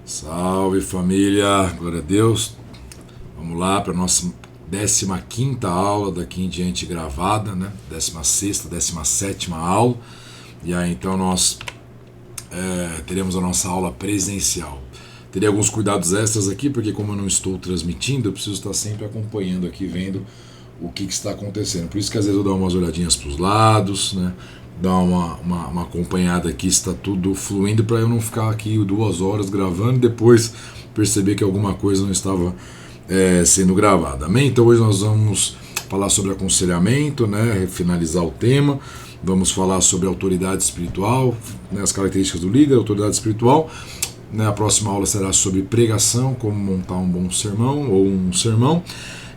Salve família, glória a Deus. Vamos lá para a nossa 15ª aula daqui em diante gravada, né? 16ª, 17ª aula. E aí então nós teremos a nossa aula presencial. Terei alguns cuidados extras aqui, porque como eu não estou transmitindo, eu preciso estar sempre acompanhando aqui, vendo o que está acontecendo. Por isso que às vezes eu dou umas olhadinhas para os lados, né? Dar uma acompanhada aqui, se está tudo fluindo, para eu não ficar aqui 2 horas gravando e depois perceber que alguma coisa não estava sendo gravada. Amém? Então hoje nós vamos falar sobre aconselhamento, né? Finalizar o tema. Vamos falar sobre autoridade espiritual, né? As características do líder, autoridade espiritual. A próxima aula será sobre pregação, como montar um bom sermão ou um sermão.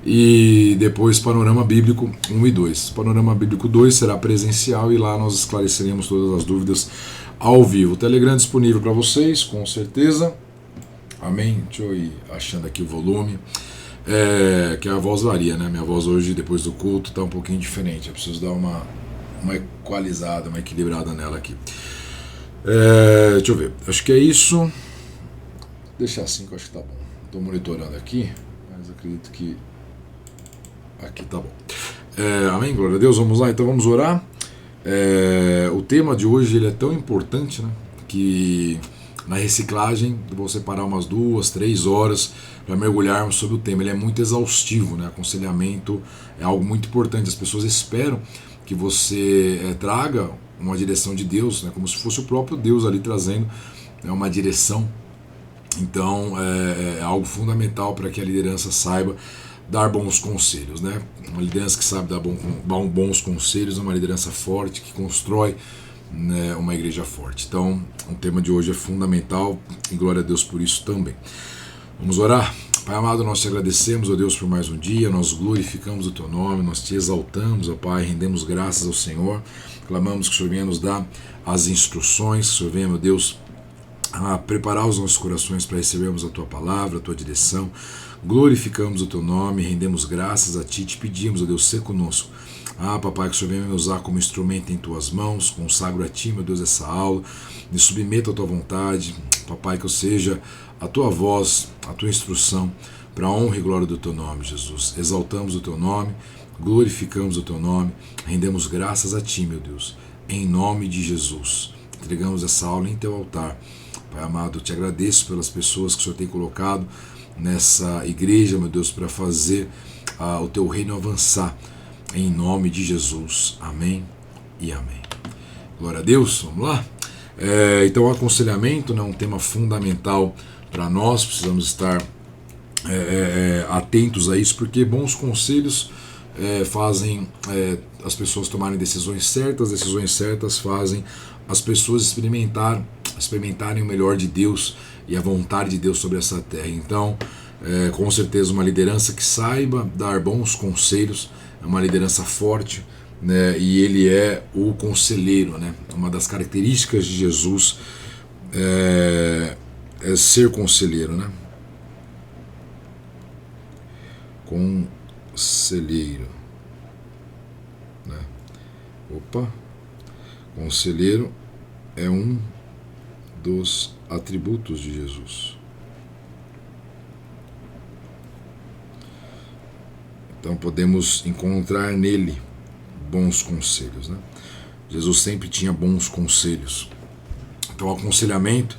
E depois Panorama Bíblico 1 e 2. Panorama Bíblico 2 será presencial e lá nós esclareceremos todas as dúvidas ao vivo. O Telegram disponível para vocês, com certeza. Amém? Deixa eu ir achando aqui o volume. Que a voz varia, né? Minha voz hoje, depois do culto, está um pouquinho diferente. Eu preciso dar uma equalizada, uma equilibrada nela aqui. Deixa eu ver. Acho que é isso. Deixar assim que eu acho que tá bom. Estou monitorando aqui, mas acredito que aqui tá bom. Amém? Glória a Deus. Vamos lá, então vamos orar. O tema de hoje ele é tão importante, né, que na reciclagem eu vou separar umas 2, 3 horas para mergulharmos sobre o tema. Ele é muito exaustivo, né? Aconselhamento é algo muito importante. As pessoas esperam que você traga uma direção de Deus, né, como se fosse o próprio Deus ali trazendo uma direção. Então é algo fundamental para que a liderança saiba dar bons conselhos, né? Uma liderança que sabe dar bons conselhos é uma liderança forte, que constrói, né, uma igreja forte. Então, o tema de hoje é fundamental e glória a Deus por isso também. Vamos orar? Pai amado, nós te agradecemos, ó Deus, por mais um dia, nós glorificamos o teu nome, nós te exaltamos, ó Pai, rendemos graças ao Senhor, clamamos que o Senhor venha nos dar as instruções, que o Senhor venha, meu Deus, a preparar os nossos corações para recebermos a tua palavra, a tua direção. Glorificamos o teu nome, rendemos graças a ti, te pedimos, ó Deus, ser conosco. Papai, que o Senhor venha me usar como instrumento em tuas mãos, consagro a ti, meu Deus, essa aula, me submeto à tua vontade, papai, que eu seja a tua voz, a tua instrução, para a honra e glória do teu nome, Jesus. Exaltamos o teu nome, glorificamos o teu nome, rendemos graças a ti, meu Deus, em nome de Jesus. Entregamos essa aula em teu altar. Pai amado, eu te agradeço pelas pessoas que o Senhor tem colocado nessa igreja, meu Deus, para fazer o teu reino avançar, em nome de Jesus. Amém e amém. Glória a Deus, vamos lá? Então o aconselhamento é um tema fundamental para nós, precisamos estar atentos a isso, porque bons conselhos fazem as pessoas tomarem decisões certas fazem as pessoas experimentarem o melhor de Deus e a vontade de Deus sobre essa terra. Então, com certeza, uma liderança que saiba dar bons conselhos é uma liderança forte, né? E ele é o conselheiro, né? Uma das características de Jesus é ser conselheiro, né? Conselheiro, né? Conselheiro é um dos atributos de Jesus. Então podemos encontrar nele bons conselhos, né? Jesus sempre tinha bons conselhos. Então o aconselhamento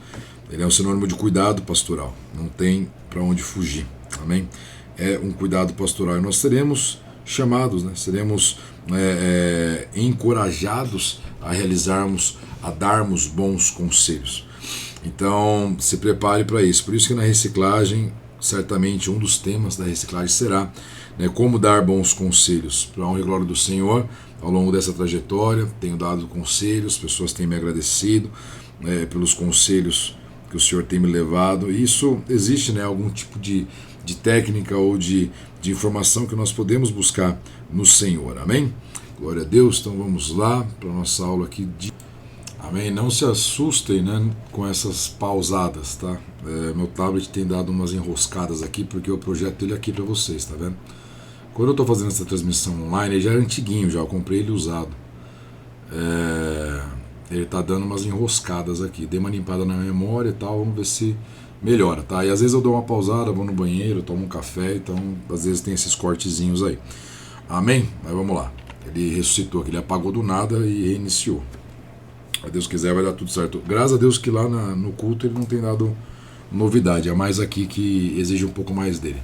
ele é um sinônimo de cuidado pastoral. Não tem para onde fugir. Amém? É um cuidado pastoral. E nós seremos chamados, né? Seremos encorajados a realizarmos, a darmos bons conselhos. Então, se prepare para isso. Por isso que na reciclagem, certamente um dos temas da reciclagem será, né, como dar bons conselhos. Para a honra e glória do Senhor, ao longo dessa trajetória, tenho dado conselhos, pessoas têm me agradecido pelos conselhos que o Senhor tem me levado. E isso existe, né, algum tipo de técnica ou de informação que nós podemos buscar no Senhor. Amém? Glória a Deus. Então vamos lá para a nossa aula aqui de... Amém? Não se assustem, né, com essas pausadas, tá? Meu tablet tem dado umas enroscadas aqui porque eu projeto ele aqui para vocês, tá vendo? Quando eu estou fazendo essa transmissão online, ele já é antiguinho, já eu comprei ele usado. Ele tá dando umas enroscadas aqui. Dei uma limpada na memória e tal, vamos ver se melhora, tá? E às vezes eu dou uma pausada, vou no banheiro, tomo um café, então às vezes tem esses cortezinhos aí. Amém? Mas vamos lá. Ele ressuscitou, que ele apagou do nada e reiniciou. Se Deus quiser vai dar tudo certo. Graças a Deus que lá no culto ele não tem dado novidade, é mais aqui que exige um pouco mais dele,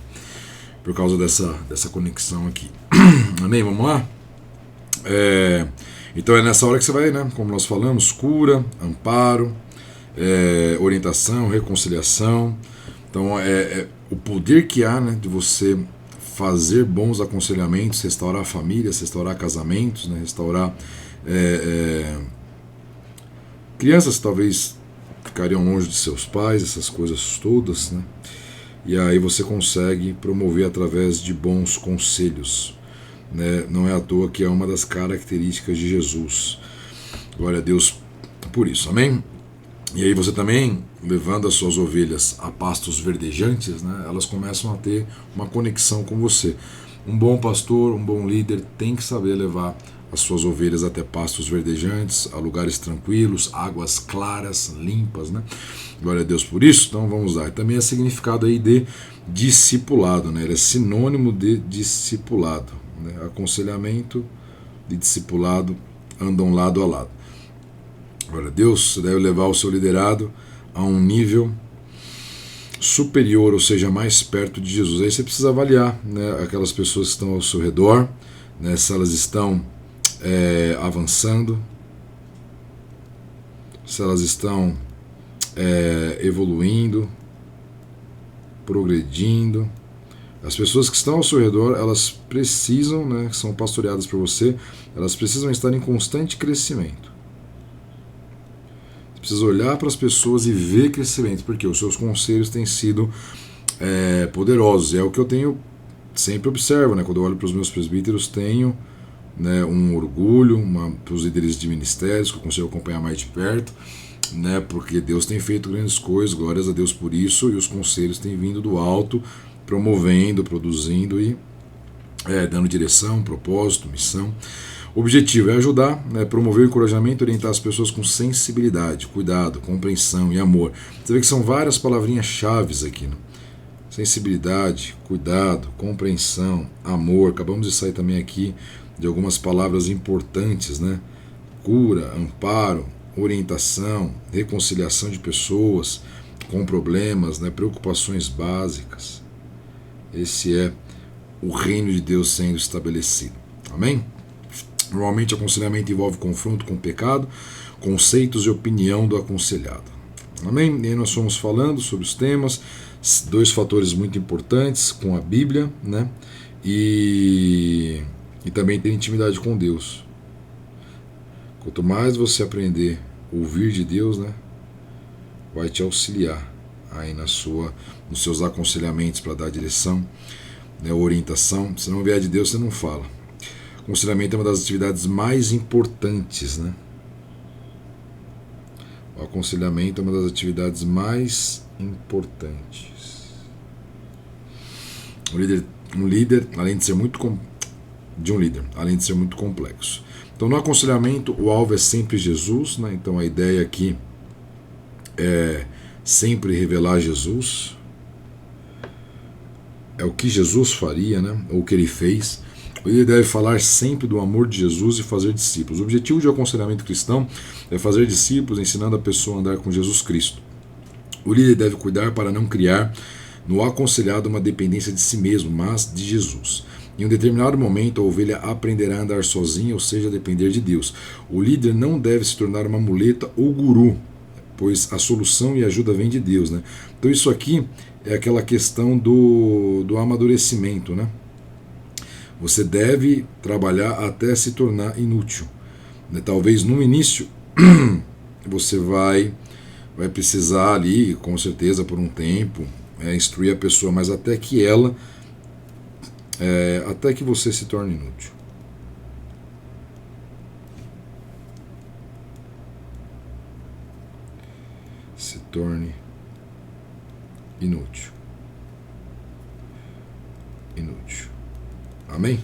por causa dessa conexão aqui. Amém? Vamos lá? Então é nessa hora que você vai, né? Como nós falamos, cura, amparo, orientação, reconciliação. Então o poder que há, né, de você fazer bons aconselhamentos, restaurar famílias, restaurar casamentos, né, restaurar crianças que talvez ficariam longe de seus pais, essas coisas todas, né? E aí você consegue promover através de bons conselhos, né? Não é à toa que é uma das características de Jesus. Glória a Deus por isso, amém? E aí você também, levando as suas ovelhas a pastos verdejantes, né, elas começam a ter uma conexão com você. Um bom pastor, um bom líder tem que saber levar as suas ovelhas até pastos verdejantes, a lugares tranquilos, águas claras, limpas, né? Glória a Deus por isso. Então vamos lá. E também é significado aí de discipulado, né? Ele é sinônimo de discipulado, né? Aconselhamento e discipulado andam lado a lado. Glória a Deus, você deve levar o seu liderado a um nível superior, ou seja, mais perto de Jesus. Aí você precisa avaliar, né, aquelas pessoas que estão ao seu redor, né, se elas estão avançando, se elas estão evoluindo, progredindo. As pessoas que estão ao seu redor, elas precisam, né, que são pastoreadas por você, elas precisam estar em constante crescimento. Você precisa olhar para as pessoas e ver crescimento, porque os seus conselhos têm sido poderosos. É o que eu tenho, sempre observo, né, quando eu olho para os meus presbíteros, tenho, né, um orgulho para os líderes de ministérios, que eu consigo acompanhar mais de perto, né, porque Deus tem feito grandes coisas, glórias a Deus por isso, e os conselhos têm vindo do alto, promovendo, produzindo e dando direção, propósito, missão. O objetivo é ajudar, né, promover o encorajamento e orientar as pessoas com sensibilidade, cuidado, compreensão e amor. Você vê que são várias palavrinhas chaves aqui, né? Sensibilidade, cuidado, compreensão, amor. Acabamos de sair também aqui de algumas palavras importantes, né? Cura, amparo, orientação, reconciliação de pessoas com problemas, né? Preocupações básicas. Esse é o reino de Deus sendo estabelecido. Amém? Normalmente, aconselhamento envolve confronto com o pecado, conceitos e opinião do aconselhado. Amém? E aí nós fomos falando sobre os temas, dois fatores muito importantes com a Bíblia, né? E também ter intimidade com Deus. Quanto mais você aprender a ouvir de Deus, né, vai te auxiliar aí nos seus aconselhamentos para dar direção, né, orientação. Se não vier de Deus, você não fala. Aconselhamento é uma das atividades mais importantes, né? O aconselhamento é uma das atividades mais importantes. Um líder, além de ser muito complexo. Então, no aconselhamento, o alvo é sempre Jesus, né? Então, a ideia aqui é sempre revelar Jesus. É o que Jesus faria, né? Ou o que ele fez. O líder deve falar sempre do amor de Jesus e fazer discípulos. O objetivo de aconselhamento cristão é fazer discípulos, ensinando a pessoa a andar com Jesus Cristo. O líder deve cuidar para não criar no aconselhado uma dependência de si mesmo, mas de Jesus. Em um determinado momento, a ovelha aprenderá a andar sozinha, ou seja, a depender de Deus. O líder não deve se tornar uma muleta ou guru, pois a solução e a ajuda vem de Deus, né? Então isso aqui é aquela questão do amadurecimento, né? Você deve trabalhar até se tornar inútil, né? Talvez no início você vai precisar ali, com certeza por um tempo, instruir a pessoa, mas até que você se torne inútil. Se torne inútil. Amém?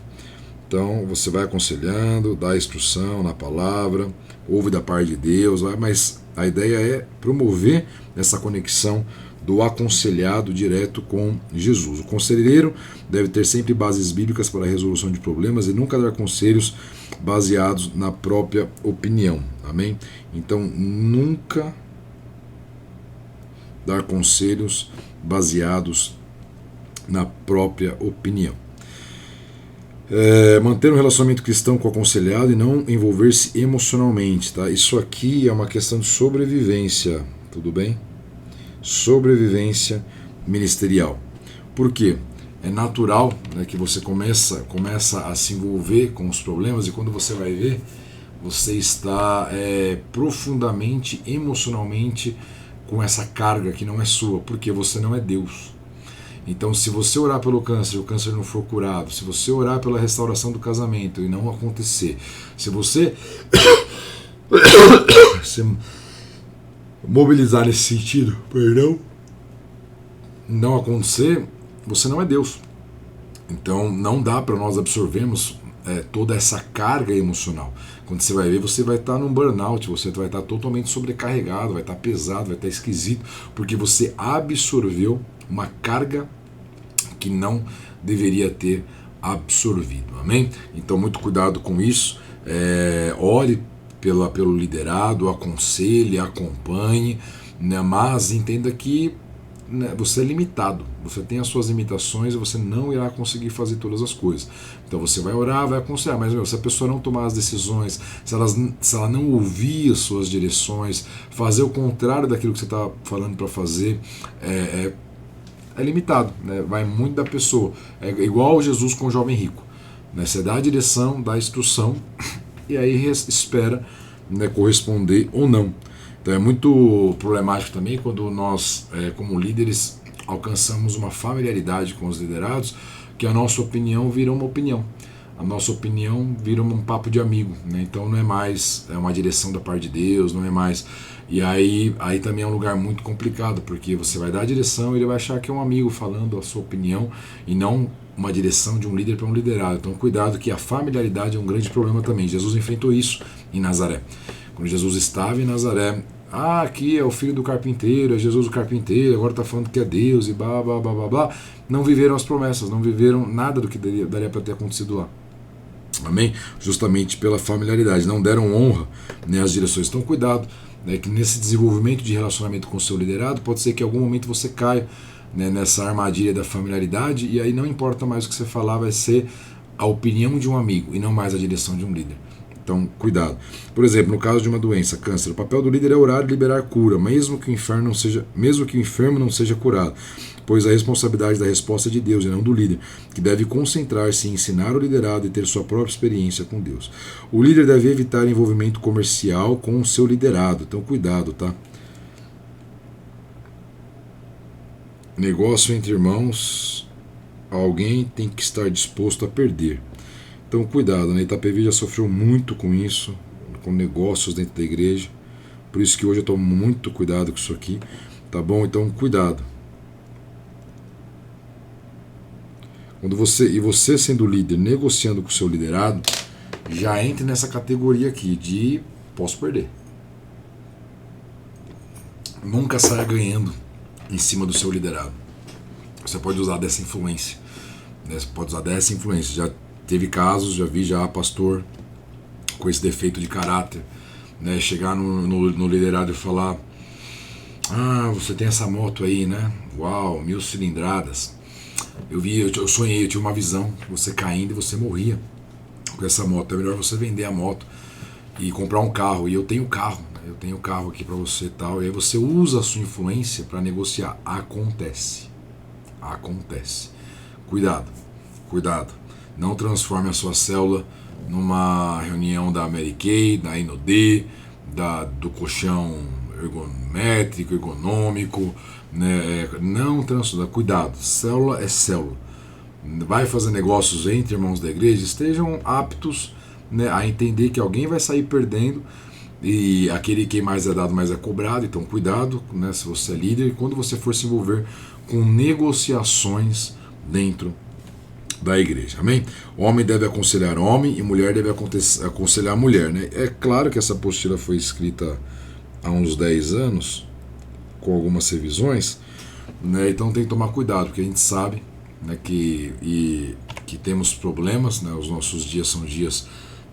Então você vai aconselhando, dá instrução na palavra, ouve da parte de Deus, mas a ideia é promover essa conexão do aconselhado direto com Jesus. O conselheiro deve ter sempre bases bíblicas para a resolução de problemas e nunca dar conselhos baseados na própria opinião. Amém? Então, nunca dar conselhos baseados na própria opinião. Manter um relacionamento cristão com o aconselhado e não envolver-se emocionalmente, tá? Isso aqui é uma questão de sobrevivência, tudo bem? Sobrevivência ministerial. Por quê? É natural, né, que você começa a se envolver com os problemas e quando você vai ver, você está profundamente, emocionalmente com essa carga que não é sua, porque você não é Deus. Então, se você orar pelo câncer e o câncer não for curado, se você orar pela restauração do casamento e não acontecer, se você se mobilizar nesse sentido, não acontecer, você não é Deus. Então, não dá para nós absorvermos toda essa carga emocional. Quando você vai ver, você vai estar num burnout, você vai estar totalmente sobrecarregado, vai estar pesado, vai estar esquisito, porque você absorveu uma carga que não deveria ter absorvido. Amém? Então, muito cuidado com isso. Ore pelo liderado, aconselhe, acompanhe, né? Mas entenda que, né, você é limitado, você tem as suas limitações e você não irá conseguir fazer todas as coisas. Então você vai orar, vai aconselhar, mas se a pessoa não tomar as decisões, se ela não ouvir as suas direções, fazer o contrário daquilo que você está falando para fazer, é limitado, né? Vai muito da pessoa. É igual Jesus com o jovem rico, né? Você dá a direção, dá a instrução e aí espera, né, corresponder ou não. Então é muito problemático também quando nós, como líderes, alcançamos uma familiaridade com os liderados, que a nossa opinião vira uma opinião. A nossa opinião vira um papo de amigo, né? Então não é mais uma direção da parte de Deus, não é mais... E aí também é um lugar muito complicado, porque você vai dar a direção e ele vai achar que é um amigo falando a sua opinião e não uma direção de um líder para um liderado. Então cuidado, que a familiaridade é um grande problema também. Jesus enfrentou isso em Nazaré. Quando Jesus estava em Nazaré, aqui é o filho do carpinteiro, é Jesus o carpinteiro, agora está falando que é Deus e blá, blá, blá, blá, blá. Não viveram as promessas, não viveram nada do que daria para ter acontecido lá. Amém? Justamente pela familiaridade, não deram honra, né, às direções. Então cuidado, né, que nesse desenvolvimento de relacionamento com o seu liderado, pode ser que em algum momento você caia, né, nessa armadilha da familiaridade, e aí não importa mais o que você falar, vai ser a opinião de um amigo e não mais a direção de um líder. Então, cuidado. Por exemplo, no caso de uma doença, câncer, o papel do líder é orar e liberar cura, mesmo que o enfermo não seja curado, pois a responsabilidade da resposta é de Deus e não do líder, que deve concentrar-se em ensinar o liderado e ter sua própria experiência com Deus. O líder deve evitar envolvimento comercial com o seu liderado, então cuidado, tá? Negócio entre irmãos, alguém tem que estar disposto a perder. Então cuidado, né? Itapevi já sofreu muito com isso, com negócios dentro da igreja, por isso que hoje eu tomo muito cuidado com isso aqui, tá bom? Então cuidado. Quando você sendo líder, negociando com o seu liderado, já entre nessa categoria aqui de posso perder. Nunca saia ganhando em cima do seu liderado. Você pode usar dessa influência, né? Você pode usar dessa influência. Já teve casos, já vi pastor com esse defeito de caráter, né, chegar no liderado e falar: você tem essa moto aí, né? Uau, 1000 cilindradas. Eu sonhei, eu tive uma visão, você caindo e você morria com essa moto. É melhor você vender a moto e comprar um carro. E eu tenho carro, né? Eu tenho carro aqui para você e tal. E aí você usa a sua influência para negociar. Acontece. Cuidado. Não transforme a sua célula numa reunião da Mary Kay, da Inodê, do colchão ergonômico, né? Não transforma. Cuidado, célula é célula. Vai fazer negócios entre irmãos da igreja, estejam aptos, né, a entender que alguém vai sair perdendo e aquele que mais é dado, mais é cobrado. Então cuidado, né, se você é líder e quando você for se envolver com negociações dentro da igreja, amém? Homem deve aconselhar homem e mulher deve aconselhar mulher, né? É claro que essa apostila foi escrita há uns 10 anos, com algumas revisões, né? Então tem que tomar cuidado, porque a gente sabe, né, que temos problemas, né? Os nossos dias são dias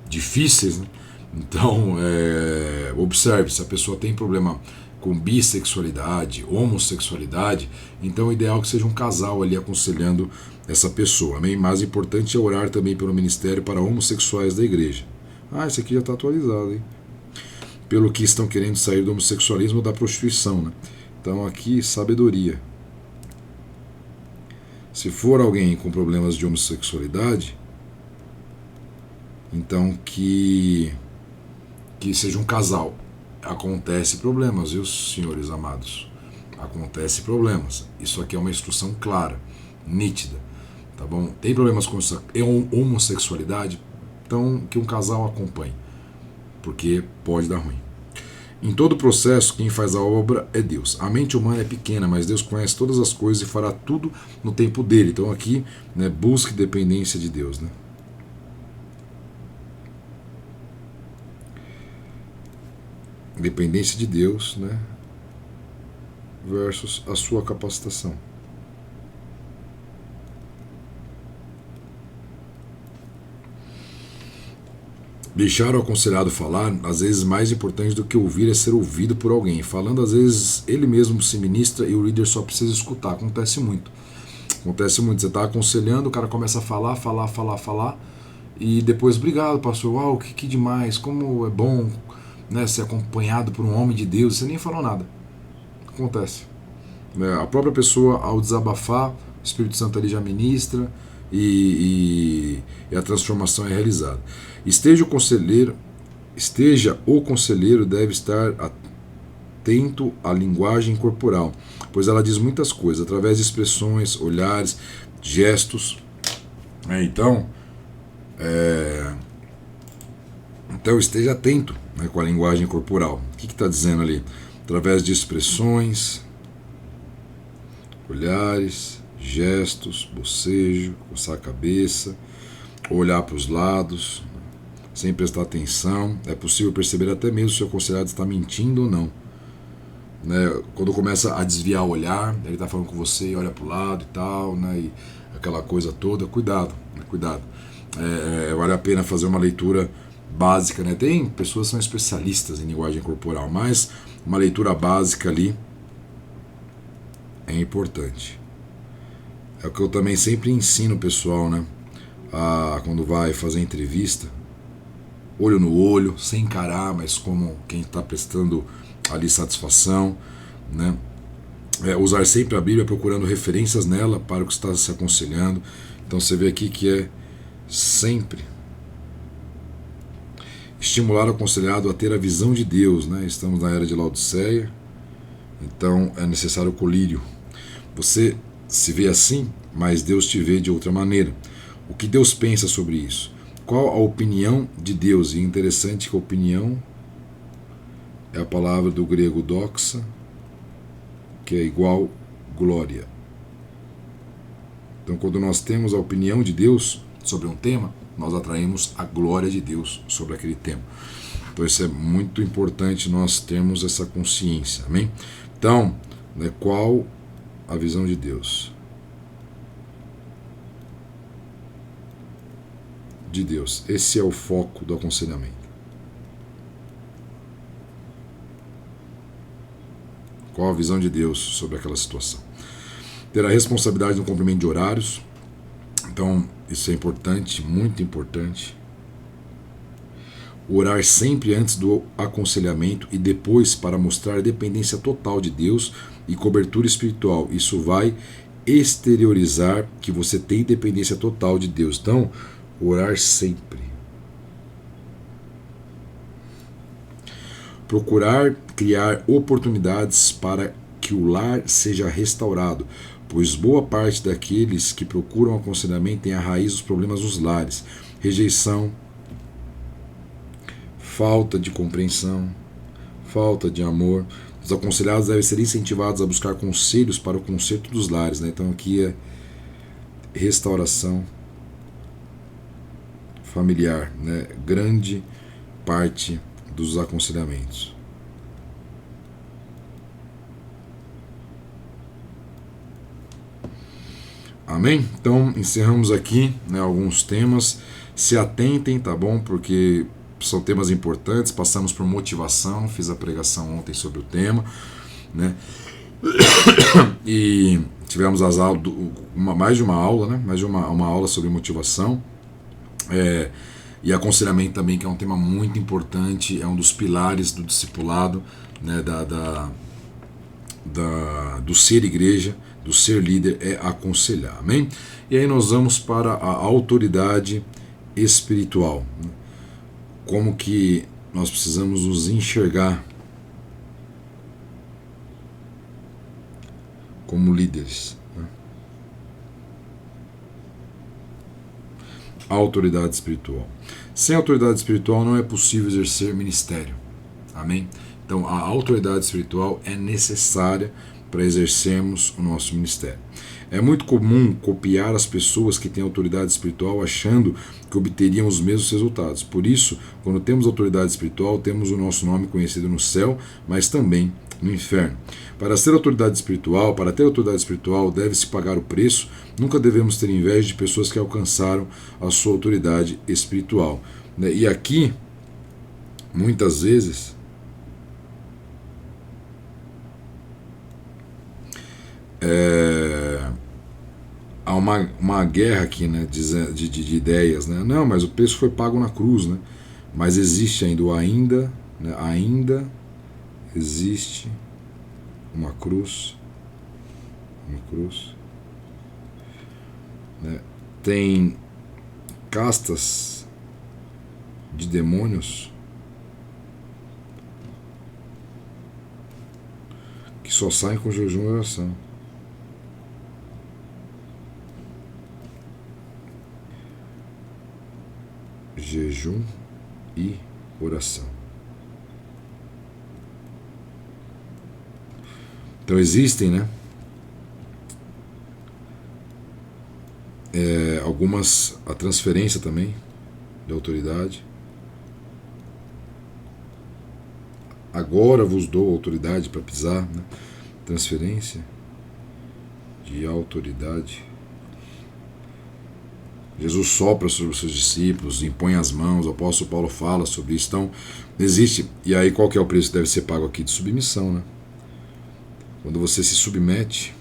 difíceis, né? Então observe, se a pessoa tem problema com bissexualidade, homossexualidade, então é ideal que seja um casal ali aconselhando essa pessoa, amém? Mais importante é orar também pelo ministério para homossexuais da igreja. Esse aqui já está atualizado, hein? Pelo que estão querendo sair do homossexualismo ou da prostituição, né? Então aqui, sabedoria. Se for alguém com problemas de homossexualidade, então que seja um casal. Acontece problemas, viu, senhores amados? Acontece problemas. Isso aqui é uma instrução clara, nítida, tá bom? Tem problemas com homossexualidade, então que um casal acompanhe, porque pode dar ruim. Em todo o processo, quem faz a obra é Deus. A mente humana é pequena, mas Deus conhece todas as coisas e fará tudo no tempo dele. Então aqui, né, busque dependência de Deus, né? Dependência de Deus, né, versus a sua capacitação. Deixar o aconselhado falar, às vezes mais importante do que ouvir é ser ouvido por alguém. Falando, às vezes, ele mesmo se ministra e o líder só precisa escutar. Acontece muito. Acontece muito. Você está aconselhando, o cara começa a falar, e depois, obrigado, pastor, uau, que demais, como é bom, né, ser acompanhado por um homem de Deus. Você nem falou nada. Acontece. A própria pessoa, ao desabafar, o Espírito Santo ali já ministra e a transformação é realizada. O conselheiro deve estar atento à linguagem corporal, pois ela diz muitas coisas, através de expressões, olhares, gestos. Então esteja atento, né, com a linguagem corporal. O que está dizendo ali? Através de expressões, olhares, gestos, bocejo, coçar a cabeça, olhar para os lados, sem prestar atenção. É possível perceber até mesmo se o aconselhado está mentindo ou não, né? Quando começa a desviar o olhar, ele está falando com você e olha para o lado e tal, né? E aquela coisa toda, cuidado, né? Cuidado. Vale a pena fazer uma leitura básica, né? Tem pessoas que são especialistas em linguagem corporal, mas uma leitura básica ali é importante. É o que eu também sempre ensino o pessoal, né? Quando vai fazer entrevista, olho no olho, sem encarar, mas como quem está prestando ali satisfação, né? Usar sempre a Bíblia, procurando referências nela para o que está se aconselhando. Então você vê aqui que é sempre estimular o aconselhado a ter a visão de Deus, né? Estamos na era de Laodiceia, então é necessário o colírio. Você se vê assim, mas Deus te vê de outra maneira. O que Deus pensa sobre isso? Qual a opinião de Deus? E é interessante que a opinião é a palavra do grego doxa, que é igual glória. Então, quando nós temos a opinião de Deus sobre um tema, nós atraímos a glória de Deus sobre aquele tema. Então, isso é muito importante nós termos essa consciência, amém? Então, né, qual a visão de Deus? De Deus. Esse é o foco do aconselhamento. Qual a visão de Deus sobre aquela situação? Ter a responsabilidade no cumprimento de horários. Então, isso é importante, muito importante. Orar sempre antes do aconselhamento e depois para mostrar dependência total de Deus e cobertura espiritual. Isso vai exteriorizar que você tem dependência total de Deus. Então, orar sempre. Procurar criar oportunidades para que o lar seja restaurado, pois boa parte daqueles que procuram aconselhamento tem a raiz dos problemas dos lares: rejeição, falta de compreensão, falta de amor. Os aconselhados devem ser incentivados a buscar conselhos para o conserto dos lares, né? Então aqui é restauração familiar, né? Grande parte dos aconselhamentos. Amém? Então, encerramos aqui, né, alguns temas. Se atentem, tá bom? Porque são temas importantes. Passamos por motivação, fiz a pregação ontem sobre o tema, né? E tivemos as aulas, mais de uma aula, né? Mais de uma aula sobre motivação. E aconselhamento também, que é um tema muito importante, é um dos pilares do discipulado, né, do ser igreja, do ser líder, é aconselhar, amém? E aí nós vamos para a autoridade espiritual, né? Como que nós precisamos nos enxergar como líderes, né? A autoridade espiritual. Sem autoridade espiritual não é possível exercer ministério, amém? Então a autoridade espiritual é necessária para exercermos o nosso ministério. É muito comum copiar as pessoas que têm autoridade espiritual achando que obteriam os mesmos resultados. Por isso, quando temos autoridade espiritual, temos o nosso nome conhecido no céu, mas também no inferno. Para ter autoridade espiritual, deve-se pagar o preço. Nunca devemos ter inveja de pessoas que alcançaram a sua autoridade espiritual. E aqui, muitas vezes, há uma guerra aqui, né, de ideias, né? Não, mas o preço foi pago na cruz, né? Mas existe ainda o ainda, né? Ainda existe uma cruz, né? Tem castas de demônios que só saem com jejum e oração. Jejum e oração. Então existem, né, a transferência também de autoridade. Agora vos dou autoridade para pisar, né? Transferência de autoridade. Jesus sopra sobre os seus discípulos, impõe as mãos, o apóstolo Paulo fala sobre isso. Então, existe. E aí, qual que é o preço que deve ser pago aqui? De submissão, né? Quando você se submete,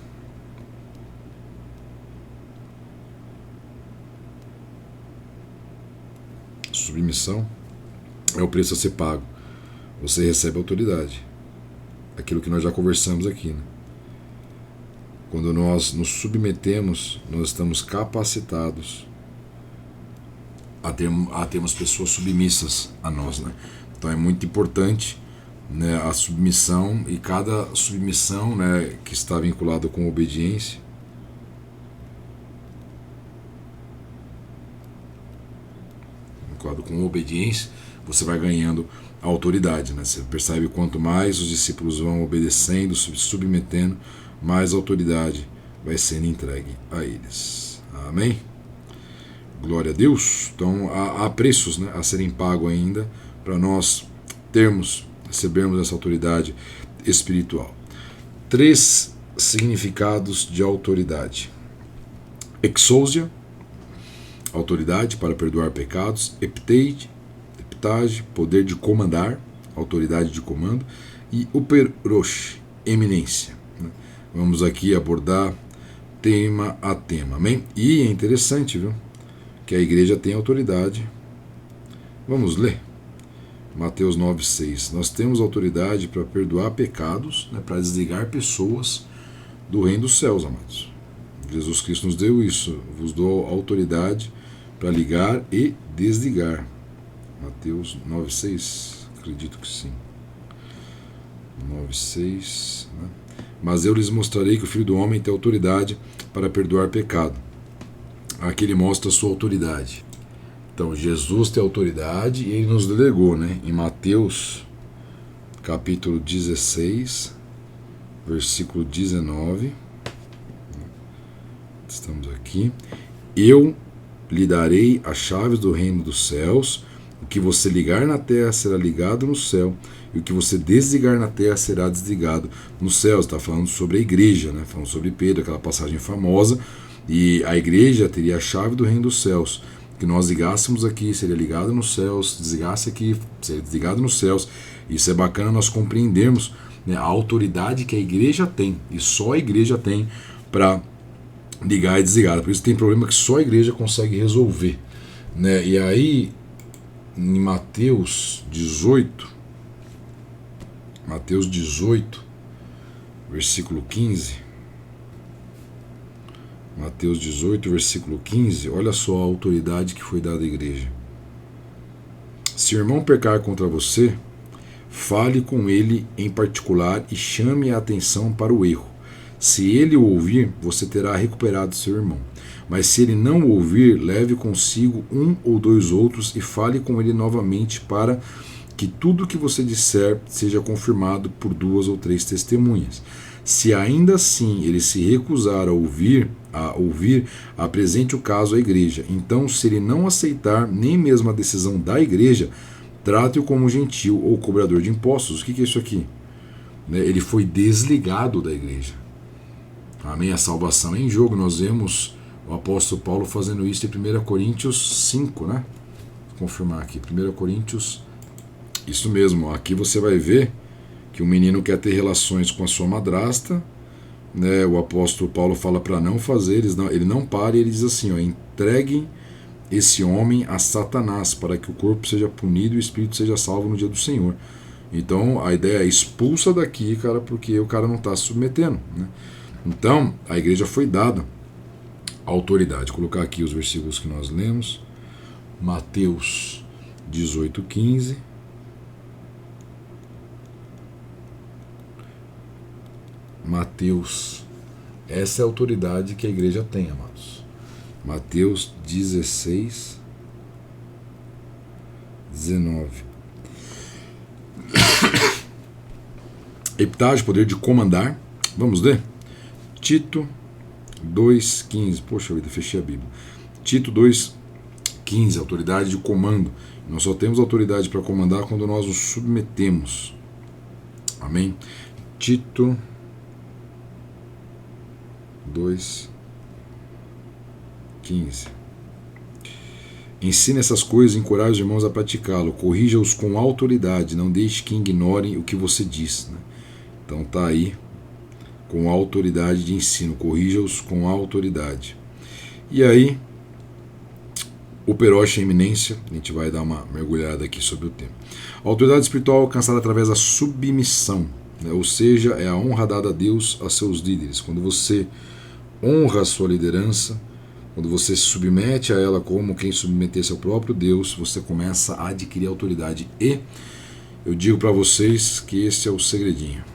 submissão é o preço a ser pago. Você recebe autoridade. Aquilo que nós já conversamos aqui, né? Quando nós nos submetemos, nós estamos capacitados a termos pessoas submissas a nós, né? Então é muito importante, né, a submissão, e cada submissão, né, que está vinculada com obediência, você vai ganhando autoridade, né? Você percebe, quanto mais os discípulos vão obedecendo, se submetendo, mais autoridade vai sendo entregue a eles. Amém? Glória a Deus. Então há preços, né, a serem pagos ainda para nós recebermos essa autoridade espiritual. 3 significados de autoridade: exousia, autoridade para perdoar pecados; eptage, poder de comandar, autoridade de comando; e uperosh, eminência. Vamos aqui abordar tema a tema, amém? E é interessante, viu, que a igreja tem autoridade. Vamos ler Mateus 9,6. Nós temos autoridade para perdoar pecados, né, para desligar pessoas do reino dos céus, amados. Jesus Cristo nos deu isso. Vos dou autoridade para ligar e desligar. Mateus 9,6. Acredito que sim. 9,6, né? Mas eu lhes mostrarei que o Filho do Homem tem autoridade para perdoar pecado. Aqui ele mostra a sua autoridade. Então, Jesus tem autoridade e ele nos delegou, né? Em Mateus, capítulo 16, versículo 19. Estamos aqui. Eu lhe darei as chaves do reino dos céus. O que você ligar na terra será ligado no céu, e o que você desligar na terra será desligado nos céus. Está falando sobre a igreja, né? Falando sobre Pedro, aquela passagem famosa, e a igreja teria a chave do reino dos céus. Que nós ligássemos aqui, seria ligado nos céus, desligasse aqui, seria desligado nos céus. Isso é bacana nós compreendermos, né, a autoridade que a igreja tem, e só a igreja tem para ligar e desligar. Por isso tem problema que só a igreja consegue resolver, né? E aí, em Mateus 18, versículo 15, Mateus 18, versículo 15, olha só a autoridade que foi dada à igreja. Se o irmão pecar contra você, fale com ele em particular e chame a atenção para o erro. Se ele o ouvir, você terá recuperado seu irmão. Mas se ele não o ouvir, leve consigo um ou dois outros e fale com ele novamente, para que tudo que você disser seja confirmado por 2 ou 3 testemunhas. Se ainda assim ele se recusar a ouvir, apresente o caso à igreja. Então, se ele não aceitar nem mesmo a decisão da igreja, trate-o como gentil ou cobrador de impostos. O que é isso aqui? Ele foi desligado da igreja. Amém? A salvação é em jogo. Nós vemos o apóstolo Paulo fazendo isso em 1 Coríntios 5, né? Vou confirmar aqui. 1 Coríntios, isso mesmo. Aqui você vai ver que o menino quer ter relações com a sua madrasta, né? O apóstolo Paulo fala para não fazer, ele não para, e ele diz assim, ó, entreguem esse homem a Satanás, para que o corpo seja punido e o espírito seja salvo no dia do Senhor. Então a ideia é expulsa daqui, cara, porque o cara não está se submetendo, né? Então a igreja foi dada autoridade. Vou colocar aqui os versículos que nós lemos. Mateus 18, 15. Mateus, essa é a autoridade que a igreja tem, amados. Mateus 16, 19. Epitágio, poder de comandar. Vamos ler? Tito 2,15. Poxa vida, fechei a Bíblia. Tito 2,15, autoridade de comando. Nós só temos autoridade para comandar quando nós nos submetemos. Amém? Tito 2,15. Ensine essas coisas e encoraje os irmãos a praticá-lo. Corrija-os com autoridade. Não deixe que ignorem o que você diz, né? Então tá aí, com autoridade de ensino. Corrija-os com autoridade. E aí, o peroche, a eminência. A gente vai dar uma mergulhada aqui sobre o tema. A autoridade espiritual é alcançada através da submissão, né? Ou seja, é a honra dada a Deus a seus líderes. Quando você honra a sua liderança, quando você se submete a ela como quem submetesse ao próprio Deus, você começa a adquirir autoridade. E eu digo para vocês que esse é o segredinho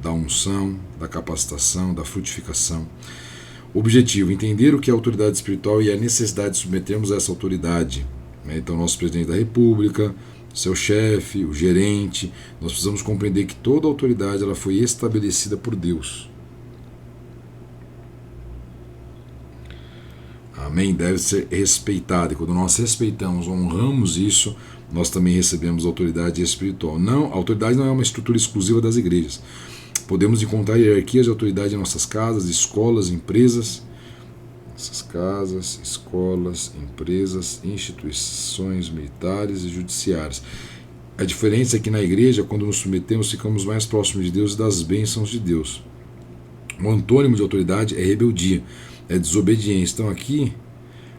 da unção, da capacitação, da frutificação. O objetivo, entender o que é autoridade espiritual e a necessidade de submetermos a essa autoridade. Então, nosso presidente da República, seu chefe, o gerente, nós precisamos compreender que toda autoridade ela foi estabelecida por Deus. Amém? Deve ser respeitada. E quando nós respeitamos, honramos isso, nós também recebemos autoridade espiritual. Não, a autoridade não é uma estrutura exclusiva das igrejas. Podemos encontrar hierarquias de autoridade em nossas casas, escolas, empresas. Nossas casas, escolas, empresas, instituições militares e judiciárias. A diferença é que na igreja, quando nos submetemos, ficamos mais próximos de Deus e das bênçãos de Deus. O antônimo de autoridade é rebeldia, é desobediência. Então aqui,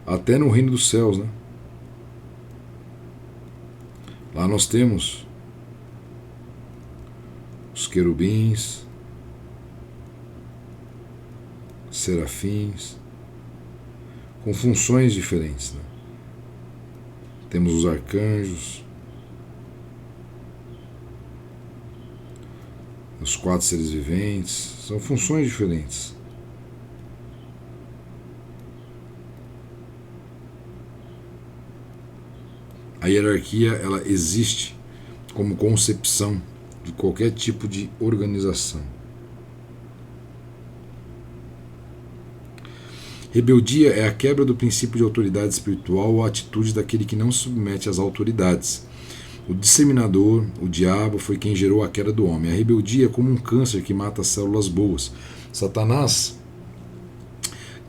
até no reino dos céus, né? Lá nós temos os querubins, serafins, com funções diferentes, né? Temos os arcanjos, os 4 seres viventes, são funções diferentes. A hierarquia ela existe como concepção de qualquer tipo de organização. Rebeldia é a quebra do princípio de autoridade espiritual ou a atitude daquele que não se submete às autoridades. O disseminador, o diabo, foi quem gerou a queda do homem. A rebeldia é como um câncer que mata as células boas. Satanás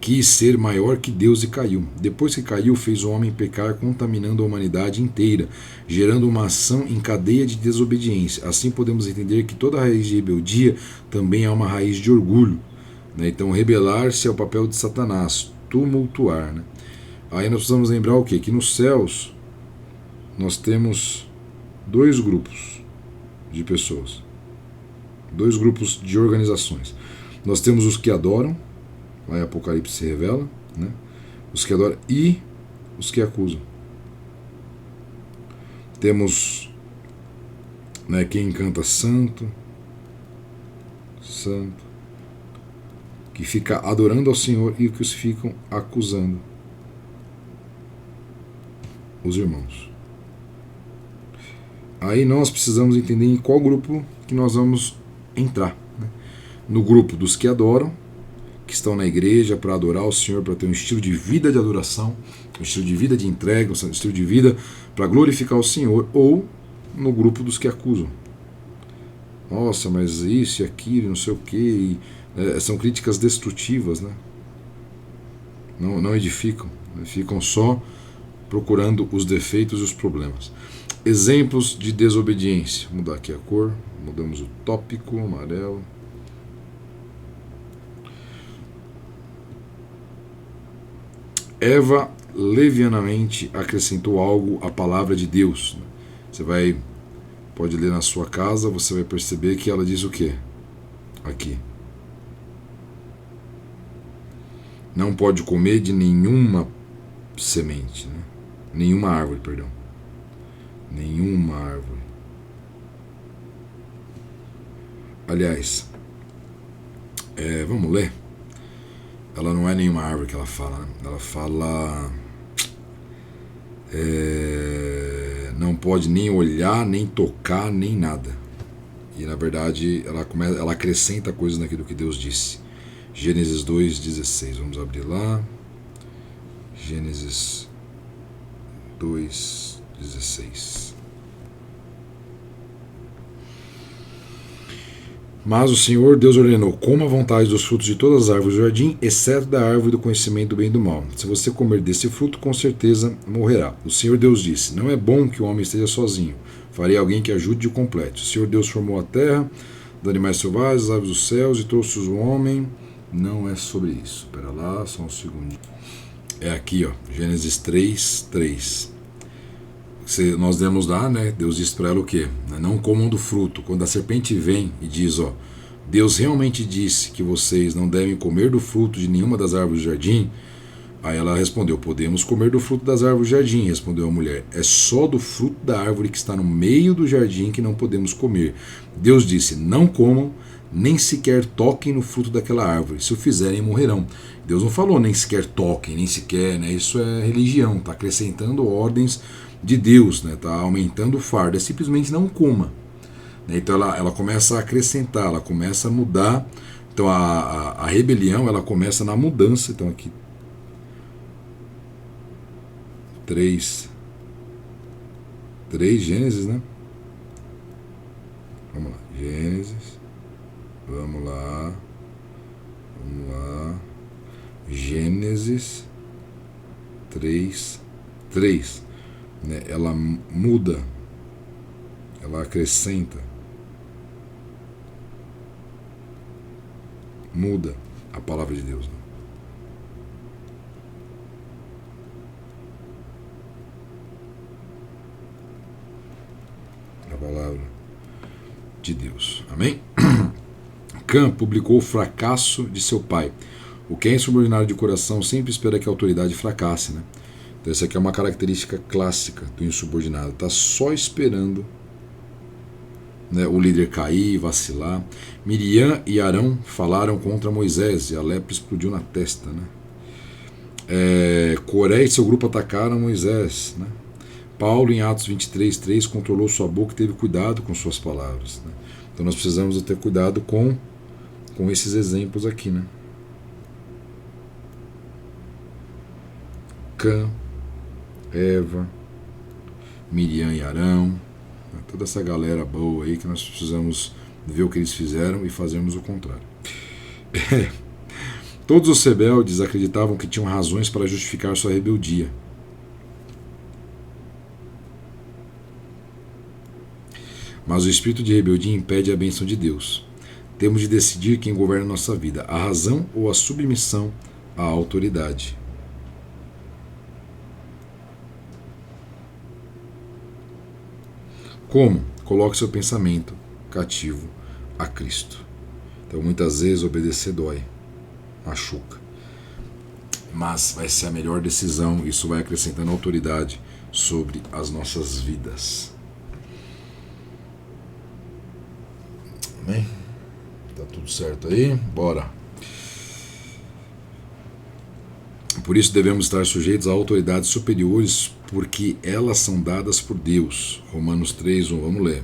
quis ser maior que Deus e caiu. Depois que caiu, fez o homem pecar, contaminando a humanidade inteira, gerando uma ação em cadeia de desobediência. Assim podemos entender que toda raiz de rebeldia também é uma raiz de orgulho. Então, rebelar-se é o papel de Satanás, tumultuar. Aí nós precisamos lembrar o quê? Que nos céus nós temos dois grupos de pessoas, dois grupos de organizações. Nós temos os que adoram, lá em Apocalipse se revela, né? Os que adoram e os que acusam. Temos, né, quem canta santo, santo, que fica adorando ao Senhor, e os que ficam acusando os irmãos. Aí nós precisamos entender em qual grupo que nós vamos entrar, né? No grupo dos que adoram, que estão na igreja para adorar o Senhor, para ter um estilo de vida de adoração, um estilo de vida de entrega, um estilo de vida para glorificar o Senhor, ou no grupo dos que acusam. Nossa, mas isso e aquilo, não sei o quê, são críticas destrutivas, né? Não edificam, ficam só procurando os defeitos e os problemas. Exemplos de desobediência. Vou mudar aqui a cor, mudamos o tópico, amarelo. Eva levianamente acrescentou algo à palavra de Deus. Você pode ler na sua casa, você vai perceber que ela diz o quê? Aqui. Não pode comer de nenhuma semente, né? Nenhuma árvore, perdão. Nenhuma árvore. Aliás, vamos ler. Ela não é nenhuma árvore que ela fala, né? Ela fala não pode nem olhar, nem tocar, nem nada. E na verdade ela acrescenta coisas naquilo que Deus disse. Gênesis 2:16, vamos abrir lá. Gênesis 2:16. Mas o Senhor Deus ordenou: coma à vontade dos frutos de todas as árvores do jardim, exceto da árvore do conhecimento do bem e do mal. Se você comer desse fruto, com certeza morrerá. O Senhor Deus disse: não é bom que o homem esteja sozinho. Farei alguém que ajude e o complete. O Senhor Deus formou a terra, dos animais selvagens, as aves dos céus, e trouxe o homem. Não é sobre isso. Espera lá, só um segundo. É aqui, ó, Gênesis 3:3. Nós demos lá, né? Deus disse para ela o quê? Não comam do fruto. Quando a serpente vem e diz, ó, Deus realmente disse que vocês não devem comer do fruto de nenhuma das árvores do jardim. Aí ela respondeu: podemos comer do fruto das árvores do jardim. Respondeu a mulher: é só do fruto da árvore que está no meio do jardim que não podemos comer. Deus disse: não comam, nem sequer toquem no fruto daquela árvore. Se o fizerem, morrerão. Deus não falou nem sequer toquem, nem sequer, né? Isso é religião, está acrescentando ordens de Deus, né? Está aumentando o fardo. É simplesmente não coma. Então ela começa a acrescentar, ela começa a mudar. Então a rebelião, ela começa na mudança. Então aqui 3 Gênesis, né? Vamos lá, Gênesis. Vamos lá. Gênesis 3. Né? Ela muda, ela acrescenta, muda a palavra de Deus. Né? A palavra de Deus. Amém? Cã publicou o fracasso de seu pai. O que é insubordinado de coração sempre espera que a autoridade fracasse, né? Então essa aqui é uma característica clássica do insubordinado. Está só esperando, né, o líder cair, vacilar. Miriam e Arão falaram contra Moisés e a lepra explodiu na testa, né? Coré e seu grupo atacaram Moisés, né? Paulo, em Atos 23:3, controlou sua boca e teve cuidado com suas palavras, né? Então nós precisamos ter cuidado com esses exemplos aqui, né? Cã, Eva, Miriam e Arão, Toda essa galera boa aí que nós precisamos ver o que eles fizeram e fazermos o contrário. Todos os rebeldes acreditavam que tinham razões para justificar sua rebeldia. Mas o espírito de rebeldia impede a bênção de Deus. Temos de decidir quem governa a nossa vida, a razão ou a submissão à autoridade. Como? Coloque seu pensamento cativo a Cristo. Então, muitas vezes, obedecer dói, machuca. Mas vai ser a melhor decisão, isso vai acrescentando autoridade sobre as nossas vidas. Amém? Tá tudo certo aí? Bora. Por isso devemos estar sujeitos a autoridades superiores, porque elas são dadas por Deus. Romanos 3:1.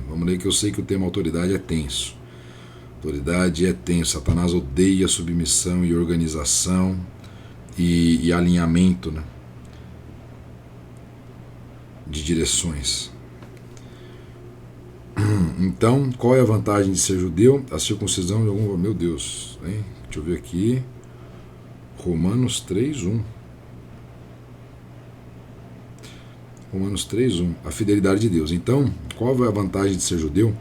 Vamos ler que eu sei que o tema autoridade é tenso. Autoridade é tenso. Satanás odeia submissão e organização e alinhamento, né, de direções. Então, qual é a vantagem de ser judeu? A circuncisão de algum... Meu Deus, hein? Deixa eu ver aqui. Romanos 3:1. Romanos 3:1. A fidelidade de Deus. Então, qual é a vantagem de ser judeu?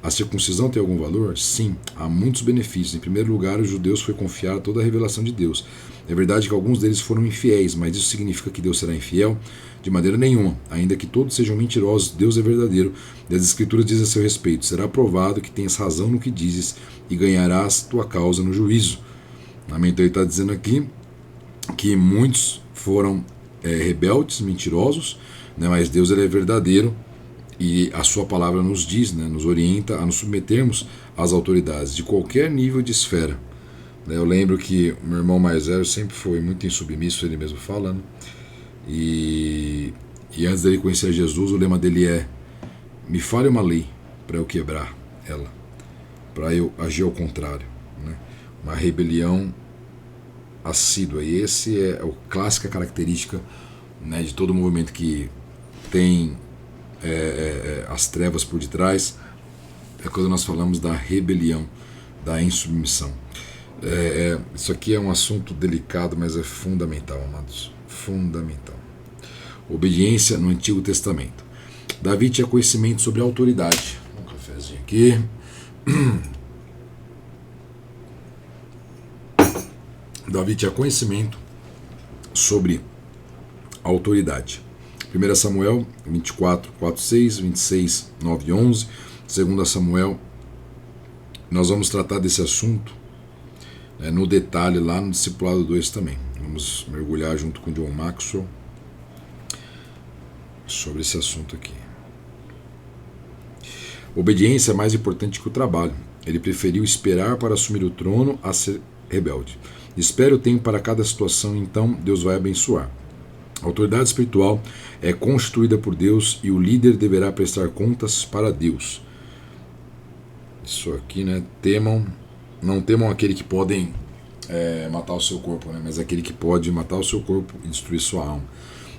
A circuncisão tem algum valor? Sim, há muitos benefícios. Em primeiro lugar, os judeus foi confiada toda a revelação de Deus. É verdade que alguns deles foram infiéis, mas isso significa que Deus será infiel? De maneira nenhuma. Ainda que todos sejam mentirosos, Deus é verdadeiro. E as Escrituras dizem a seu respeito: será provado que tens razão no que dizes e ganharás tua causa no juízo. Amém? Então ele está dizendo aqui que muitos foram rebeldes, mentirosos, né, mas Deus ele é verdadeiro. E a sua palavra nos diz, né, nos orienta a nos submetermos às autoridades de qualquer nível de esfera. Eu lembro que o meu irmão mais velho sempre foi muito insubmisso, ele mesmo fala, né? E antes dele conhecer Jesus, o lema dele é: me fale uma lei para eu quebrar ela, para eu agir ao contrário, né? Uma rebelião assídua. E esse é a clássica característica, né, de todo movimento que tem as trevas por detrás, é quando nós falamos da rebelião, da insubmissão. Isso aqui é um assunto delicado, mas é fundamental, amados. Fundamental. Obediência no Antigo Testamento. Davi tinha conhecimento sobre a autoridade. Um cafezinho aqui. Davi tinha conhecimento sobre a autoridade. 1 Samuel 24, 4, 6, 26, 9 e 11. 2 Samuel, nós vamos tratar desse assunto no detalhe lá no Discipulado 2 também. Vamos mergulhar junto com John Maxwell sobre esse assunto aqui. Obediência é mais importante que o trabalho. Ele preferiu esperar para assumir o trono a ser rebelde. Espere o tempo para cada situação, então Deus vai abençoar. A autoridade espiritual é constituída por Deus e o líder deverá prestar contas para Deus. Isso aqui, né? Não temam aquele que podem matar o seu corpo, né? Mas aquele que pode matar o seu corpo e destruir sua alma.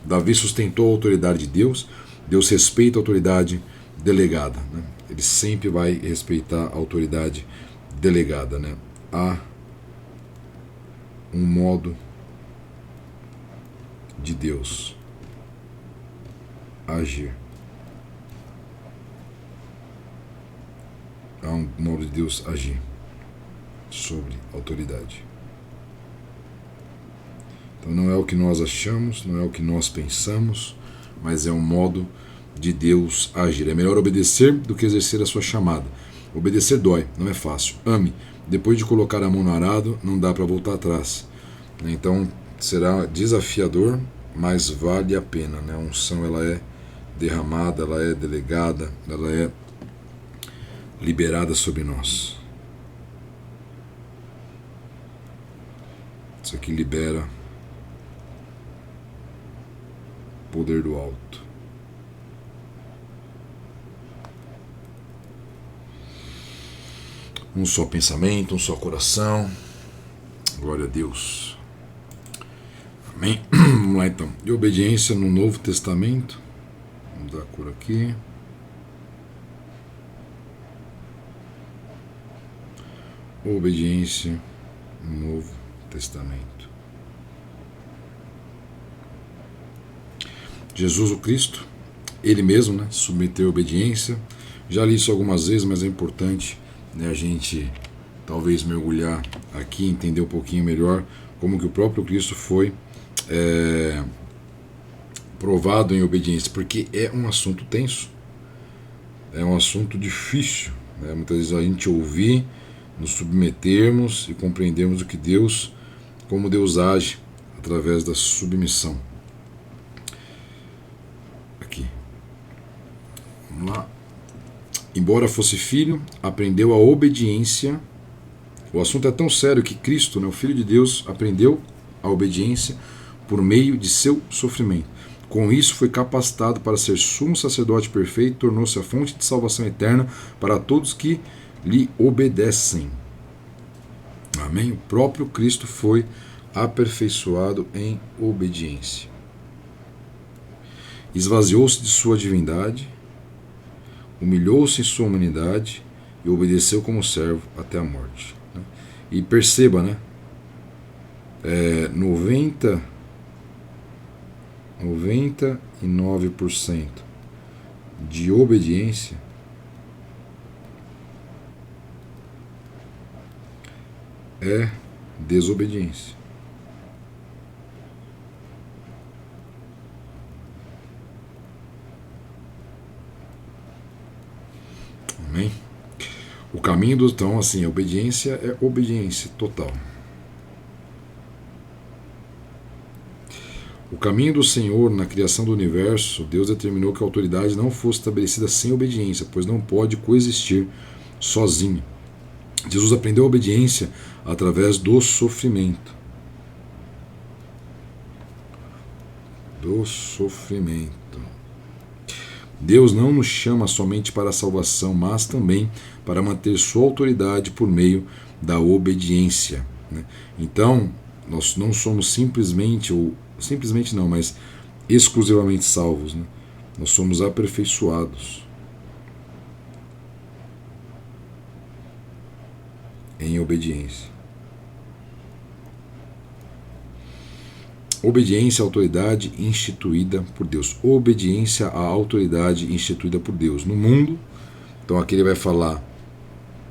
Davi sustentou a autoridade de Deus. Deus respeita a autoridade delegada, né? Ele sempre vai respeitar a autoridade delegada, né? Há um modo de Deus agir. Há um modo de Deus agir sobre a autoridade. Então não é o que nós achamos, não é o que nós pensamos, mas é um modo de Deus agir. É melhor obedecer do que exercer a sua chamada. Obedecer dói, não é fácil. Ame. Depois de colocar a mão no arado, não dá para voltar atrás. Então será desafiador, mas vale a pena, né? A unção ela é derramada, ela é delegada, ela é liberada sobre nós. Isso aqui libera o poder do alto. Um só pensamento, um só coração. Glória a Deus. Amém? Vamos lá então. E obediência no Novo Testamento. Vamos dar a cor aqui. obediência no Novo Testamento. Jesus o Cristo, ele mesmo, né, submeteu a obediência. Já li isso algumas vezes, mas é importante, né, a gente talvez mergulhar aqui, entender um pouquinho melhor como que o próprio Cristo foi provado em obediência, porque é um assunto tenso, é um assunto difícil, né? Muitas vezes a gente ouvir, nos submetermos e compreendermos o que Deus, como Deus age através da submissão. Aqui, vamos lá. Embora fosse filho, aprendeu a obediência. O assunto é tão sério que Cristo, né, o Filho de Deus, aprendeu a obediência por meio de seu sofrimento. Com isso foi capacitado para ser sumo sacerdote perfeito, tornou-se a fonte de salvação eterna para todos que lhe obedecem. Amém? O próprio Cristo foi aperfeiçoado em obediência. Esvaziou-se de sua divindade, humilhou-se em sua humanidade e obedeceu como servo até a morte. E perceba, né? 99% de obediência é desobediência. Amém? O caminho do então, assim, a obediência é obediência total. O caminho do Senhor na criação do universo, Deus determinou que a autoridade não fosse estabelecida sem obediência, pois não pode coexistir sozinho. Jesus aprendeu a obediência através do sofrimento. Do sofrimento. Deus não nos chama somente para a salvação, mas também para manter sua autoridade por meio da obediência, né? Então, nós não somos simplesmente não, mas exclusivamente salvos, né? Nós somos aperfeiçoados em obediência. Obediência à autoridade instituída por Deus. Obediência à autoridade instituída por Deus. No mundo, então aqui ele vai falar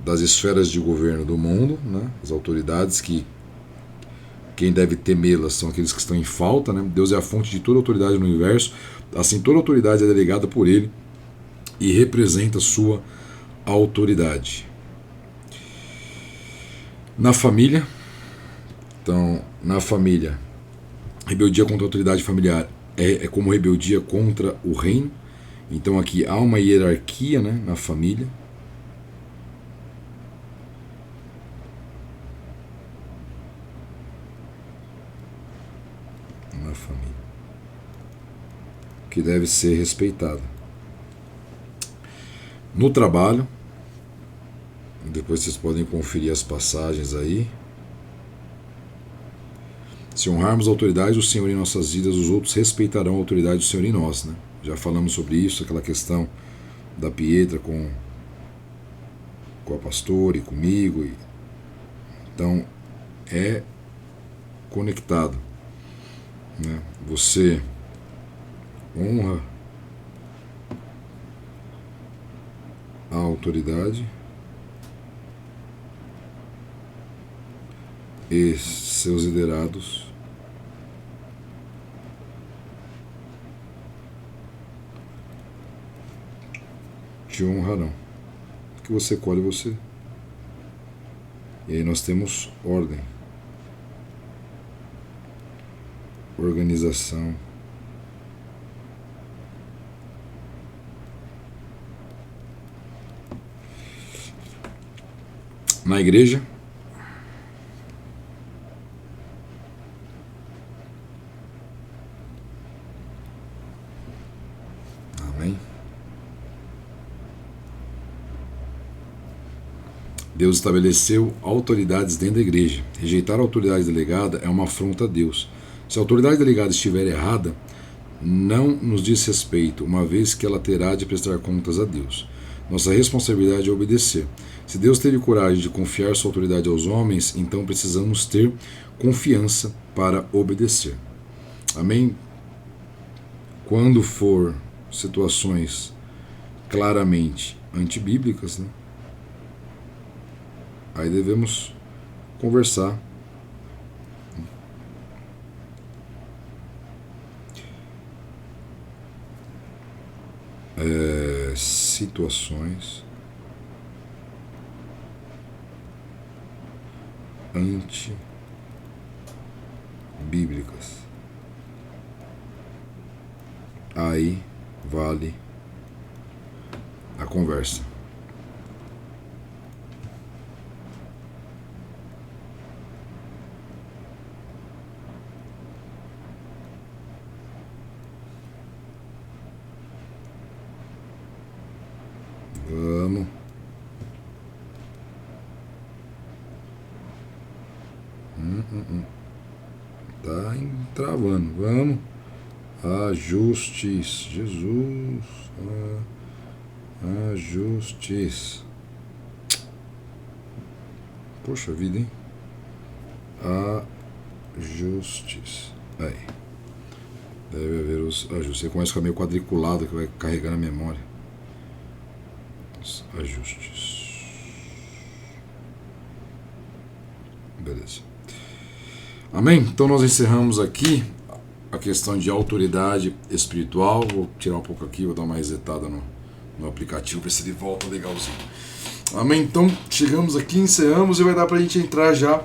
das esferas de governo do mundo, né? As autoridades que quem deve temê-las são aqueles que estão em falta, né? Deus é a fonte de toda autoridade no universo, assim toda autoridade é delegada por ele e representa sua autoridade. Na família, então, na família, rebeldia contra a autoridade familiar é como rebeldia contra o reino. Então aqui há uma hierarquia, né, na família. Na família. Que deve ser respeitada. No trabalho, depois vocês podem conferir as passagens aí. Se honrarmos a autoridade do Senhor em nossas vidas, os outros respeitarão a autoridade do Senhor em nós, né? Já falamos sobre isso, aquela questão da Pietra com a pastora e comigo. Então, é conectado, né? Você honra a autoridade e seus liderados te honrarão, porque você colhe você. E aí nós temos ordem, organização, na igreja. Amém. Deus estabeleceu autoridades dentro da igreja. Rejeitar a autoridade delegada é uma afronta a Deus. Se a autoridade delegada estiver errada, não nos diz respeito, uma vez que ela terá de prestar contas a Deus. Nossa responsabilidade é obedecer. Se Deus teve coragem de confiar sua autoridade aos homens, então precisamos ter confiança para obedecer. Amém? Quando for situações claramente antibíblicas, né, aí devemos conversar. Situações antibíblicas. Aí vale a conversa. Vamos. Tá travando. Vamos. Ajustes. Jesus. Ajustes. Poxa vida, hein? Ajustes. Aí. Deve haver os ajustes. Você começa a ficar meio quadriculado que vai carregar na memória. Os ajustes. Beleza. Amém? Então nós encerramos aqui a questão de autoridade espiritual. Vou tirar um pouco aqui, vou dar uma resetada no aplicativo, ver se ele volta legalzinho. Amém? Então chegamos aqui, encerramos e vai dar pra gente entrar já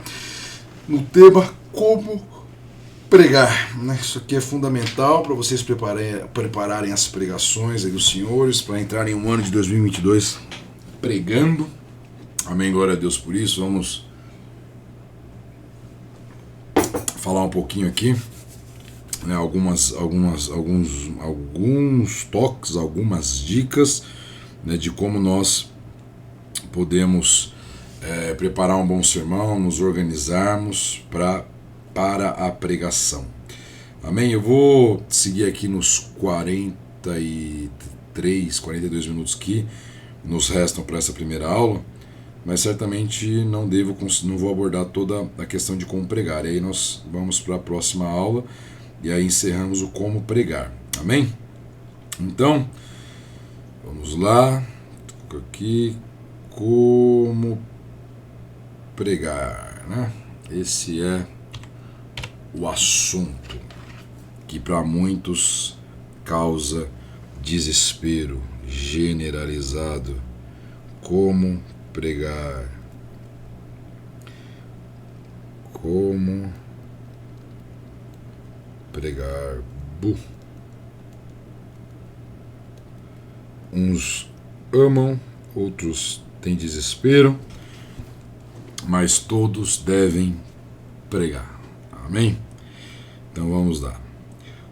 no tema como pregar, né? Isso aqui é fundamental para vocês prepararem as pregações aí dos senhores, para entrar em um ano de 2022 pregando. Amém, glória a Deus por isso. Vamos falar um pouquinho aqui, né, alguns toques, algumas dicas, né, de como nós podemos preparar um bom sermão, nos organizarmos para a pregação. Amém? Eu vou seguir aqui nos 42 minutos que nos restam para essa primeira aula, mas certamente não vou abordar toda a questão de como pregar. E aí nós vamos para a próxima aula e aí encerramos o como pregar. Amém? Então, vamos lá. Aqui, como pregar, né? Esse é o assunto que para muitos causa desespero generalizado. Como pregar? Como pregar? Uns amam, outros têm desespero, mas todos devem pregar. Amém? Então vamos lá.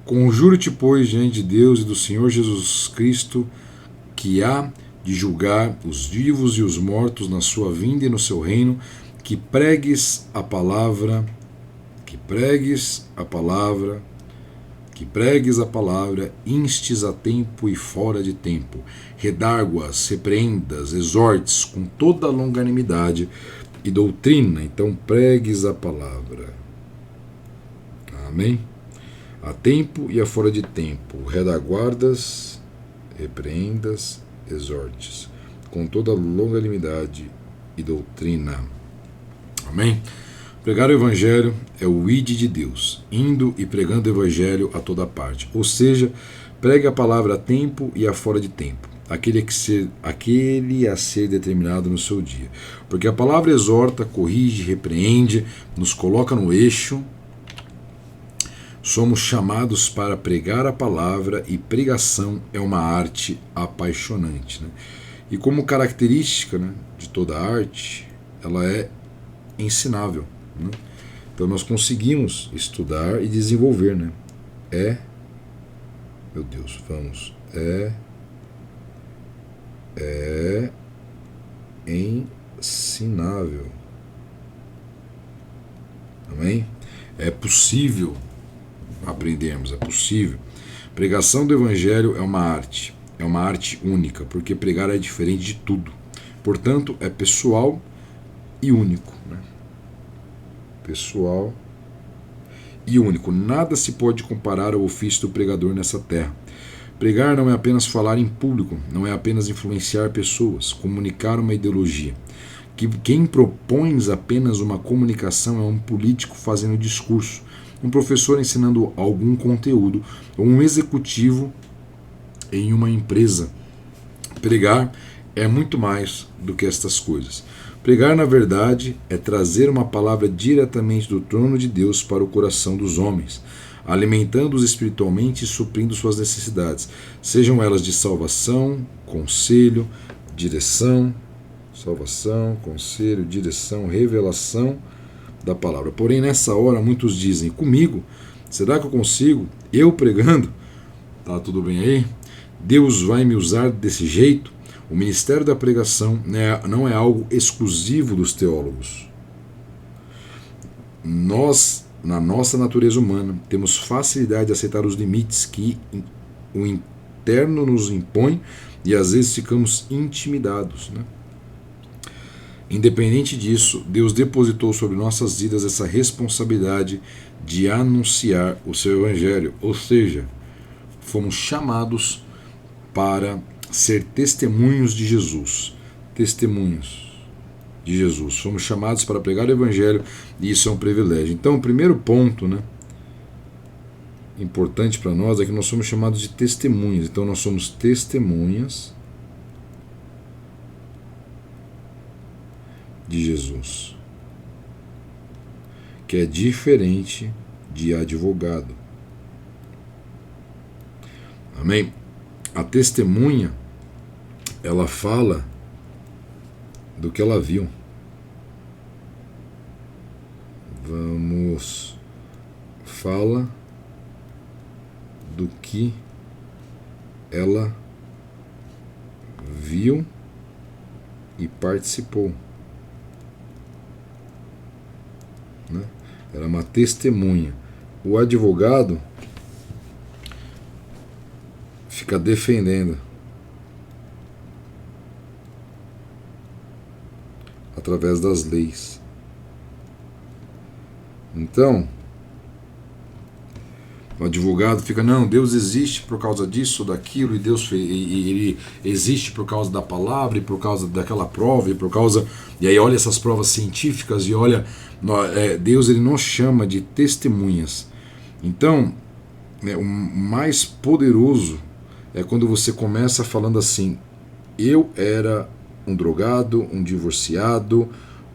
Conjuro-te, pois, diante de Deus e do Senhor Jesus Cristo, que há de julgar os vivos e os mortos na sua vinda e no seu reino, que pregues a palavra, instes a tempo e fora de tempo, redarguas, repreendas, exortes com toda a longanimidade e doutrina. Então pregues a palavra. Amém? A tempo e a fora de tempo, redaguardas, repreendas, exortes, com toda longanimidade e doutrina. Amém? Pregar o Evangelho é o ide de Deus, indo e pregando o Evangelho a toda parte. Ou seja, pregue a palavra a tempo e a fora de tempo, aquele a ser determinado no seu dia. Porque a palavra exorta, corrige, repreende, nos coloca no eixo. Somos chamados para pregar a palavra e pregação é uma arte apaixonante, né? E como característica, né, de toda arte, ela é ensinável, né? Então nós conseguimos estudar e desenvolver, né? Meu Deus, vamos. É ensinável. Amém? É possível aprendermos, é possível. Pregação do Evangelho é uma arte única, porque pregar é diferente de tudo. Portanto, é pessoal e único. Né? Pessoal e único. Nada se pode comparar ao ofício do pregador nessa terra. Pregar não é apenas falar em público, não é apenas influenciar pessoas, comunicar uma ideologia. Quem propõe apenas uma comunicação é um político fazendo discurso, um professor ensinando algum conteúdo, ou um executivo em uma empresa. Pregar é muito mais do que estas coisas. Pregar, na verdade, é trazer uma palavra diretamente do trono de Deus para o coração dos homens, alimentando-os espiritualmente e suprindo suas necessidades, sejam elas de salvação, conselho, direção, revelação da palavra. Porém, nessa hora, muitos dizem, comigo, será que eu consigo? Eu pregando? Tá tudo bem aí? Deus vai me usar desse jeito? O ministério da pregação não é algo exclusivo dos teólogos. Nós, na nossa natureza humana, temos facilidade de aceitar os limites que o interno nos impõe e às vezes ficamos intimidados. Né? Independente disso, Deus depositou sobre nossas vidas essa responsabilidade de anunciar o seu evangelho, ou seja, fomos chamados para ser testemunhos de Jesus. Testemunhos de Jesus. Fomos chamados para pregar o evangelho e isso é um privilégio. Então, o primeiro ponto, né, importante para nós é que nós somos chamados de testemunhas. Então, nós somos testemunhas de Jesus, que é diferente de advogado. Amém? A testemunha, ela fala do que ela viu. Fala do que ela viu e participou. Né? Era uma testemunha. O advogado fica defendendo através das leis. Então, o advogado fica, não, Deus existe por causa disso, daquilo, e Deus ele existe por causa da palavra, e por causa daquela prova, e aí olha essas provas científicas, e olha, Deus ele nos chama de testemunhas. Então, o mais poderoso é quando você começa falando assim, eu era um drogado, um divorciado,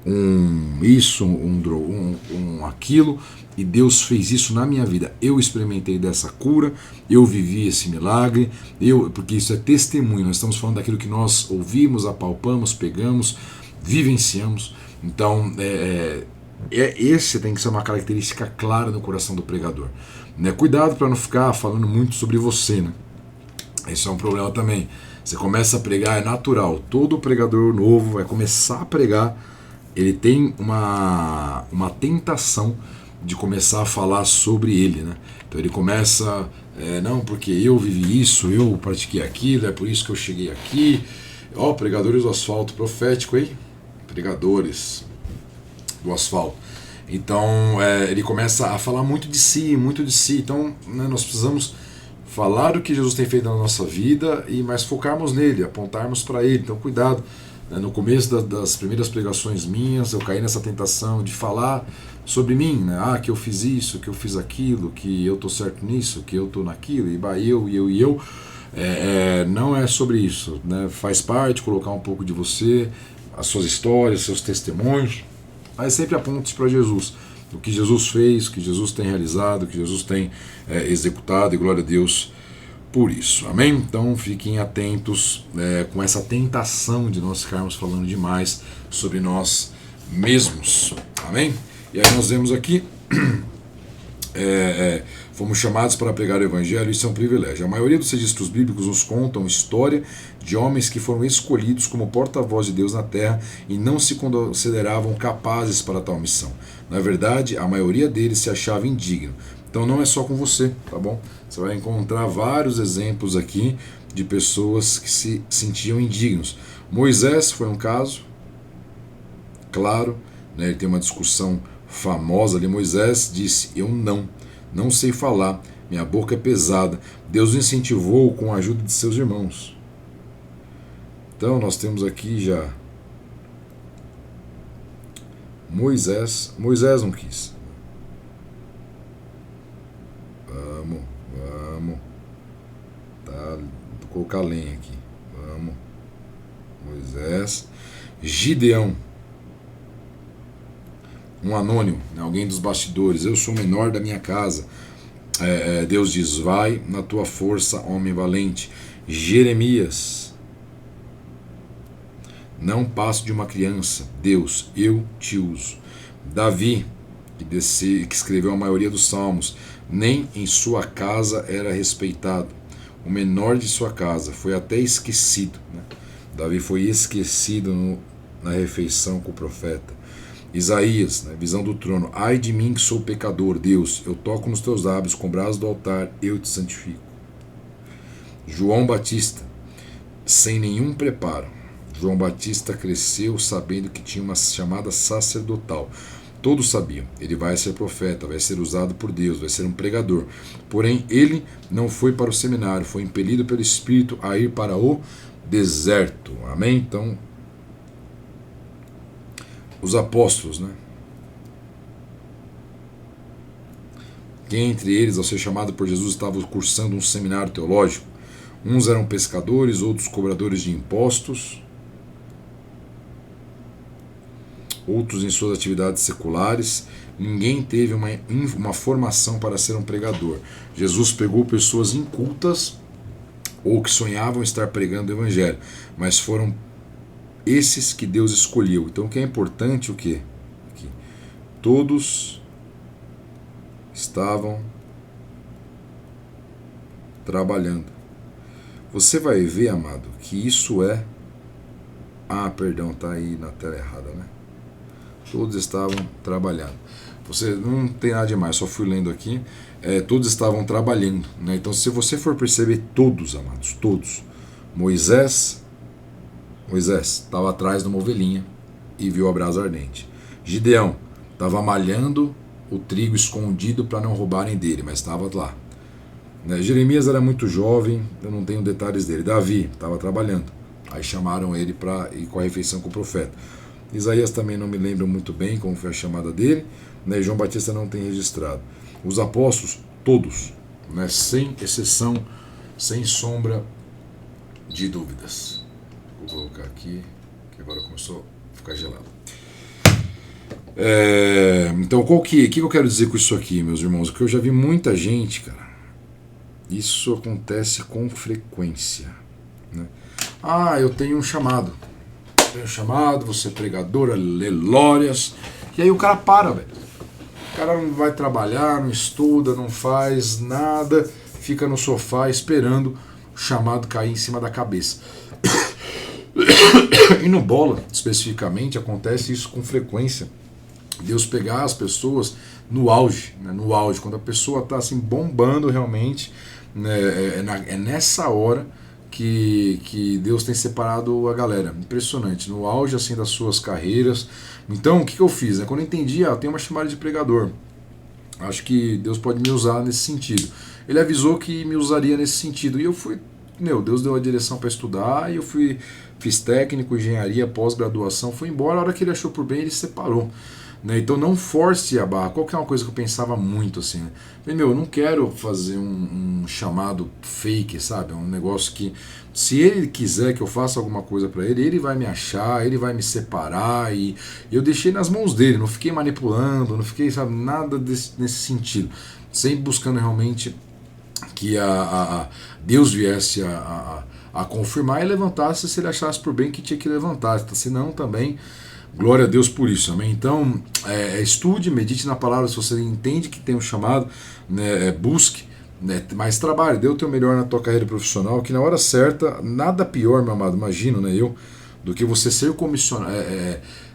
um aquilo, e Deus fez isso na minha vida. Eu experimentei dessa cura, eu vivi esse milagre, porque isso é testemunho, nós estamos falando daquilo que nós ouvimos, apalpamos, pegamos, vivenciamos. Então, esse tem que ser uma característica clara no coração do pregador. Né? Cuidado para não ficar falando muito sobre você, né? Isso é um problema também. Você começa a pregar, é natural. Todo pregador novo vai começar a pregar, ele tem uma tentação de começar a falar sobre ele, né? Então ele começa, não, porque eu vivi isso, eu pratiquei aquilo, é por isso que eu cheguei aqui. Ó, pregadores do asfalto profético, hein? Pregadores do asfalto. Então ele começa a falar muito de si, muito de si. Então, né, nós precisamos falar o que Jesus tem feito na nossa vida, mas focarmos nele, apontarmos para ele. Então, cuidado. No começo das primeiras pregações minhas, eu caí nessa tentação de falar sobre mim, né? Que eu fiz isso, que eu fiz aquilo, que eu tô certo nisso, que eu tô naquilo, e eu. Não é sobre isso, né? Faz parte colocar um pouco de você, as suas histórias, seus testemunhos, mas sempre aponte para Jesus. O que Jesus fez, o que Jesus tem realizado, o que Jesus tem executado, e glória a Deus por isso, amém? Então fiquem atentos com essa tentação de nós ficarmos falando demais sobre nós mesmos, amém? E aí nós vemos aqui, fomos chamados para pregar o evangelho, isso é um privilégio. A maioria dos registros bíblicos nos contam história de homens que foram escolhidos como porta-voz de Deus na terra e não se consideravam capazes para tal missão. Na verdade, a maioria deles se achava indigno. Então não é só com você, tá bom? Você vai encontrar vários exemplos aqui de pessoas que se sentiam indignos. Moisés foi um caso, claro, né, ele tem uma discussão famosa ali. Moisés disse: eu não sei falar, minha boca é pesada. Deus o incentivou com a ajuda de seus irmãos. Então nós temos aqui já Moisés não quis. Vamos. Tá, vou colocar lenha aqui. Vamos. Moisés. Gideão. Um anônimo, né, alguém dos bastidores. Eu sou o menor da minha casa. Deus diz: vai na tua força, homem valente. Jeremias. Não passo de uma criança. Deus, eu te uso. Davi, que escreveu a maioria dos salmos, nem em sua casa era respeitado. O menor de sua casa foi até esquecido, né? Davi foi esquecido na refeição com o profeta. Isaías, né, visão do trono: ai de mim que sou pecador, Deus, eu toco nos teus lábios, com o braço do altar eu te santifico. João Batista, sem nenhum preparo. João Batista cresceu sabendo que tinha uma chamada sacerdotal. Todos sabiam, ele vai ser profeta, vai ser usado por Deus, vai ser um pregador. Porém, ele não foi para o seminário, foi impelido pelo Espírito a ir para o deserto. Amém? Então, os apóstolos, né? Quem entre eles, ao ser chamado por Jesus, estava cursando um seminário teológico? Uns eram pescadores, outros cobradores de impostos, outros em suas atividades seculares. Ninguém teve uma formação para ser um pregador. Jesus pegou pessoas incultas ou que sonhavam estar pregando o evangelho, mas foram esses que Deus escolheu. Então o que é importante, o quê? Aqui. Todos estavam trabalhando. Você vai ver, amado, que isso é... perdão, tá aí na tela errada, né? Todos estavam trabalhando. Você não tem nada demais, só fui lendo aqui. Todos estavam trabalhando, né? Então, se você for perceber, todos, amados, todos. Moisés estava atrás de uma ovelhinha e viu a brasa ardente. Gideão estava malhando o trigo escondido para não roubarem dele, mas estava lá. Jeremias era muito jovem, eu não tenho detalhes dele. Davi estava trabalhando, aí chamaram ele para ir com a refeição com o profeta. Isaías também não me lembro muito bem como foi a chamada dele, né? João Batista não tem registrado. Os apóstolos, todos, né? Sem exceção, sem sombra de dúvidas. Vou colocar aqui, que agora começou a ficar gelado. Então, o que eu quero dizer com isso aqui, meus irmãos? Que eu já vi muita gente, cara. Isso acontece com frequência, né? Eu tenho um chamado. Vou ser pregador, aleluias. E aí o cara para, velho. O cara não vai trabalhar, não estuda, não faz nada, fica no sofá esperando o chamado cair em cima da cabeça. E no bola, especificamente, acontece isso com frequência. Deus pegar as pessoas no auge, né? No auge, quando a pessoa está assim, bombando realmente, né? É nessa hora que Deus tem separado a galera. Impressionante, no auge assim das suas carreiras. Então, o que eu fiz? Quando eu entendi, tem uma chamada de pregador, acho que Deus pode me usar nesse sentido. Ele avisou que me usaria nesse sentido, e eu fui, Deus deu a direção para estudar, e eu fiz técnico, engenharia, pós-graduação, fui embora. A hora que ele achou por bem, ele separou. Então não force a barra. Qual que é uma coisa que eu pensava muito assim, né? Eu não quero fazer um chamado fake, sabe? Um negócio que, se ele quiser que eu faça alguma coisa para ele, ele vai me achar, ele vai me separar, e eu deixei nas mãos dele, não fiquei manipulando, não fiquei, sabe, nada nesse sentido, sempre buscando realmente que Deus viesse a confirmar e levantasse se ele achasse por bem que tinha que levantar, senão também... Glória a Deus por isso, amém? Então, estude, medite na palavra, se você entende que tem um chamado, né, busque, né, mas trabalhe, dê o teu melhor na tua carreira profissional, que na hora certa, nada pior, meu amado, imagino, né, do que você ser comissionado,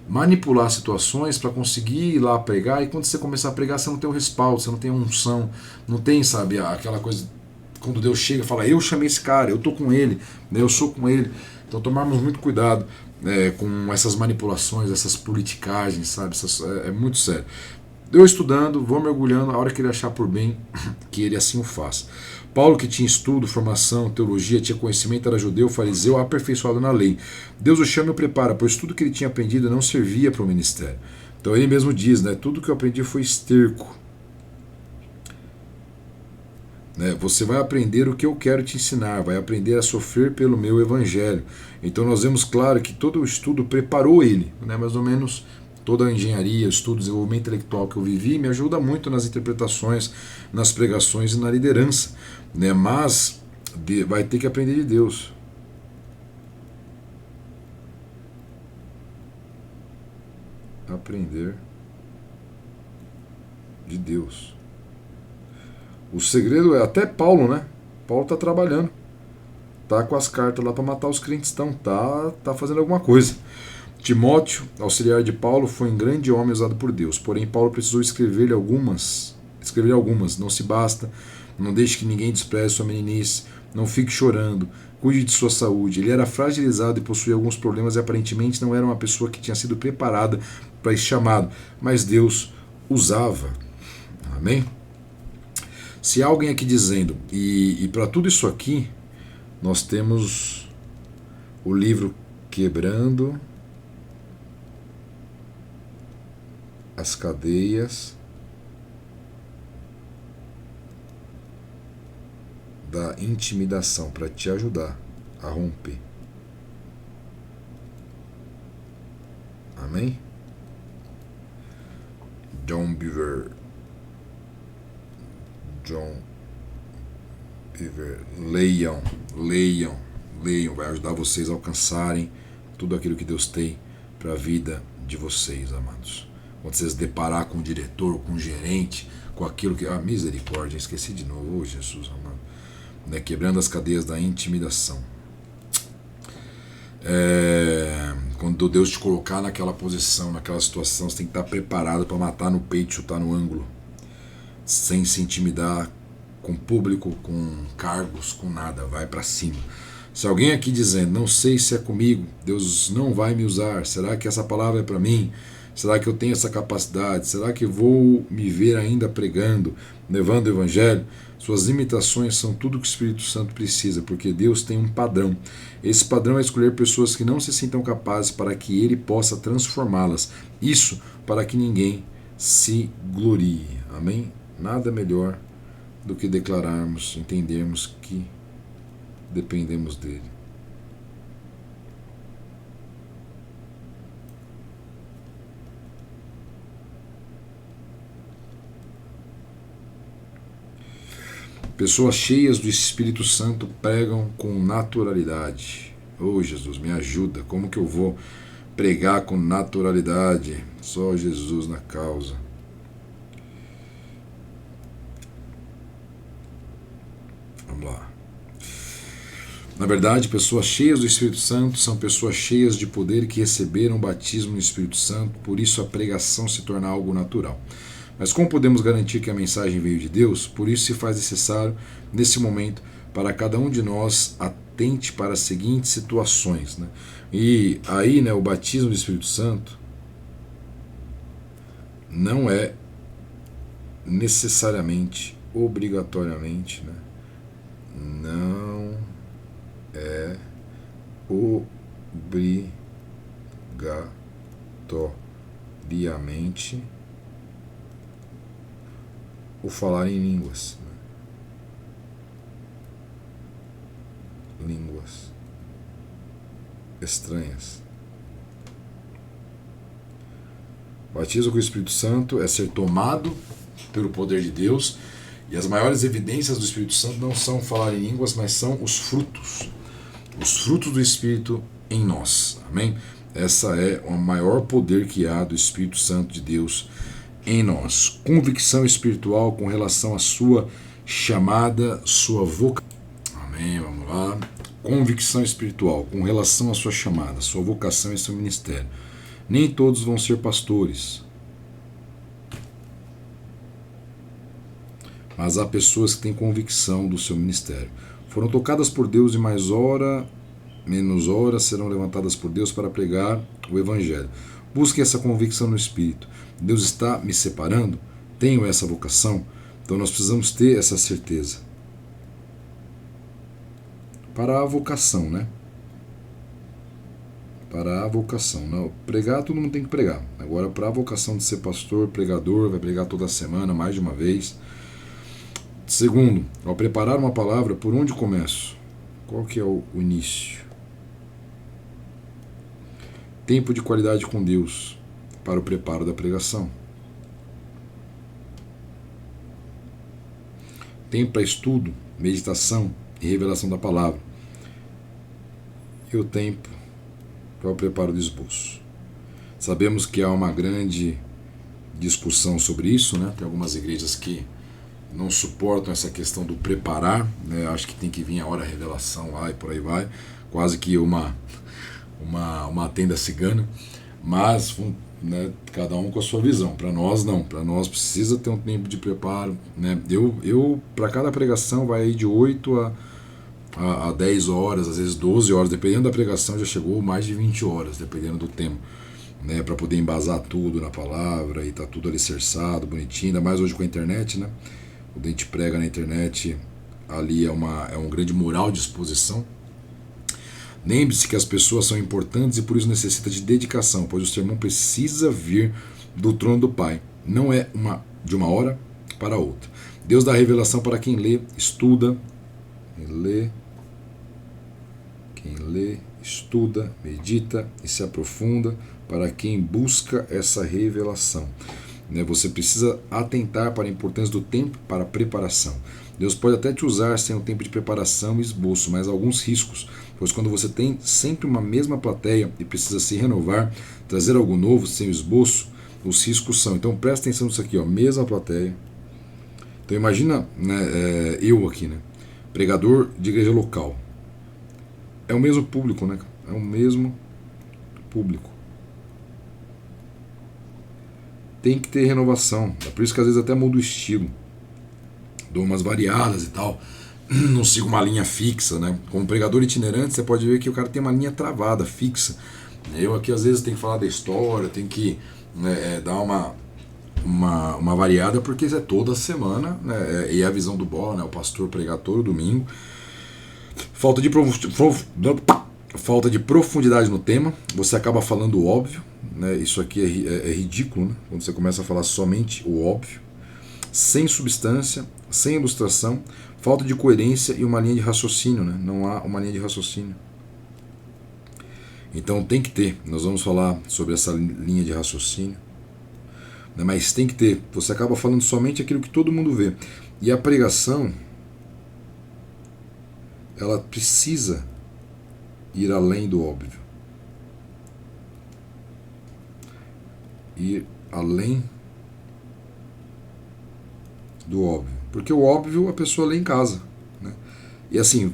manipular situações para conseguir ir lá pregar, e quando você começar a pregar, você não tem o respaldo, você não tem a unção, não tem, sabe, aquela coisa, quando Deus chega e fala, eu chamei esse cara, eu tô com ele, né, eu sou com ele. Então tomarmos muito cuidado com essas manipulações, essas politicagens, sabe? É muito sério. Eu estudando, vou mergulhando, a hora que ele achar por bem, que ele assim o faz. Paulo, que tinha estudo, formação, teologia, tinha conhecimento, era judeu, fariseu, aperfeiçoado na lei. Deus o chama e o prepara, pois tudo que ele tinha aprendido não servia para o ministério. Então ele mesmo diz, né, tudo que eu aprendi foi esterco. Né, você vai aprender o que eu quero te ensinar, vai aprender a sofrer pelo meu evangelho. Então nós vemos claro que todo o estudo preparou ele, né, mais ou menos. Toda a engenharia, estudo, desenvolvimento intelectual que eu vivi me ajuda muito nas interpretações, nas pregações e na liderança. Né? Mas vai ter que aprender de Deus. Aprender de Deus. O segredo é até Paulo, né? Paulo está trabalhando. Tá com as cartas lá para matar os crentes. Tá fazendo alguma coisa. Timóteo, auxiliar de Paulo, foi um grande homem usado por Deus, porém Paulo precisou escrever algumas, não se basta, não deixe que ninguém despreze sua meninice, não fique chorando, cuide de sua saúde. Ele era fragilizado e possuía alguns problemas e aparentemente não era uma pessoa que tinha sido preparada para esse chamado, mas Deus usava. Amém? Se há alguém aqui dizendo, e para tudo isso aqui, nós temos o livro Quebrando as cadeias da intimidação para te ajudar a romper. Amém? John Bevere, leiam, vai ajudar vocês a alcançarem tudo aquilo que Deus tem para a vida de vocês, amados. Quando vocês deparar com o diretor, com o gerente, com aquilo que... misericórdia, esqueci de novo. Oh, Jesus, amado. Né? Quebrando as cadeias da intimidação. Quando Deus te colocar naquela posição, naquela situação, você tem que estar preparado para matar no peito, chutar no ângulo. Sem se intimidar com público, com cargos, com nada. Vai para cima. Se alguém aqui dizendo, não sei se é comigo, Deus não vai me usar, será que essa palavra é para mim? Será que eu tenho essa capacidade? Será que vou me ver ainda pregando, levando o evangelho? Suas limitações são tudo que o Espírito Santo precisa, porque Deus tem um padrão. Esse padrão é escolher pessoas que não se sintam capazes para que Ele possa transformá-las. Isso para que ninguém se glorie. Amém? Nada melhor do que declararmos, entendermos que dependemos dEle. Pessoas cheias do Espírito Santo pregam com naturalidade. Oh, Jesus, me ajuda. Como que eu vou pregar com naturalidade? Só Jesus na causa. Vamos lá. Na verdade, pessoas cheias do Espírito Santo são pessoas cheias de poder que receberam o batismo no Espírito Santo, por isso a pregação se torna algo natural. Mas como podemos garantir que a mensagem veio de Deus? Por isso se faz necessário, nesse momento, para cada um de nós atente para as seguintes situações. Né? E aí, né, o batismo do Espírito Santo não é necessariamente, obrigatoriamente, né? Não é obrigatoriamente o falar em línguas. Línguas estranhas. Batismo com o Espírito Santo é ser tomado pelo poder de Deus, e as maiores evidências do Espírito Santo não são falar em línguas, mas são os frutos do Espírito em nós. Amém? Essa é o maior poder que há do Espírito Santo de Deus em nós. Convicção espiritual com relação à sua chamada, sua vocação. Amém, vamos lá. Convicção espiritual com relação à sua chamada, sua vocação e seu ministério. Nem todos vão ser pastores, mas há pessoas que têm convicção do seu ministério. Foram tocadas por Deus e mais ora menos horas serão levantadas por Deus para pregar o Evangelho. Busquem essa convicção no Espírito. Deus está me separando? Tenho essa vocação? Então nós precisamos ter essa certeza. Para a vocação, né? Para a vocação. Não, pregar, todo mundo tem que pregar. Agora, para a vocação de ser pastor, pregador, vai pregar toda semana, mais de uma vez. Segundo, ao preparar uma palavra, por onde começo? Qual que é o início? Tempo de qualidade com Deus para o preparo da pregação. Tempo para estudo, meditação e revelação da palavra. E o tempo para o preparo do esboço. Sabemos que há uma grande discussão sobre isso, né? Tem algumas igrejas que não suportam essa questão do preparar, né? Acho que tem que vir a hora da revelação lá e por aí vai, quase que uma tenda cigana, mas né, cada um com a sua visão. Para nós não, para nós precisa ter um tempo de preparo, né? Eu para cada pregação vai aí de 8 a 10 horas, às vezes 12 horas, dependendo da pregação já chegou mais de 20 horas, dependendo do tempo, né, para poder embasar tudo na palavra e tá tudo alicerçado, bonitinho, ainda mais hoje com a internet, né? O Dente Prega na internet, ali é um grande mural de exposição. Lembre-se que as pessoas são importantes e por isso necessita de dedicação, pois o sermão precisa vir do trono do Pai. Não é de uma hora para outra. Deus dá revelação para quem lê, estuda, estuda, medita e se aprofunda, para quem busca essa revelação. Você precisa atentar para a importância do tempo para a preparação. Deus pode até te usar sem um tempo de preparação e esboço, mas há alguns riscos, pois quando você tem sempre uma mesma plateia e precisa se renovar, trazer algo novo sem o esboço, os riscos são. Então presta atenção nisso aqui, ó, mesma plateia. Então imagina, né, eu aqui, né, pregador de igreja local. É o mesmo público, né? É o mesmo público. Tem que ter renovação. É por isso que às vezes até muda o estilo. Dou umas variadas e tal. Não sigo uma linha fixa, né? Como pregador itinerante, você pode ver que o cara tem uma linha travada, fixa. Eu aqui às vezes tenho que falar da história, tenho que dar uma variada, porque é toda semana, né? E é a visão do Bola, né? O pastor pregar todo domingo. Falta de profundidade no tema, você acaba falando o óbvio, né? Isso aqui é ridículo, né? Quando você começa a falar somente o óbvio, sem substância, sem ilustração, falta de coerência e uma linha de raciocínio, né? Não há uma linha de raciocínio. Então tem que ter, nós vamos falar sobre essa linha de raciocínio, né? Mas tem que ter, você acaba falando somente aquilo que todo mundo vê. E a pregação, ela precisa ir além do óbvio. Ir além do óbvio. Porque o óbvio a pessoa lê em casa, né? E assim,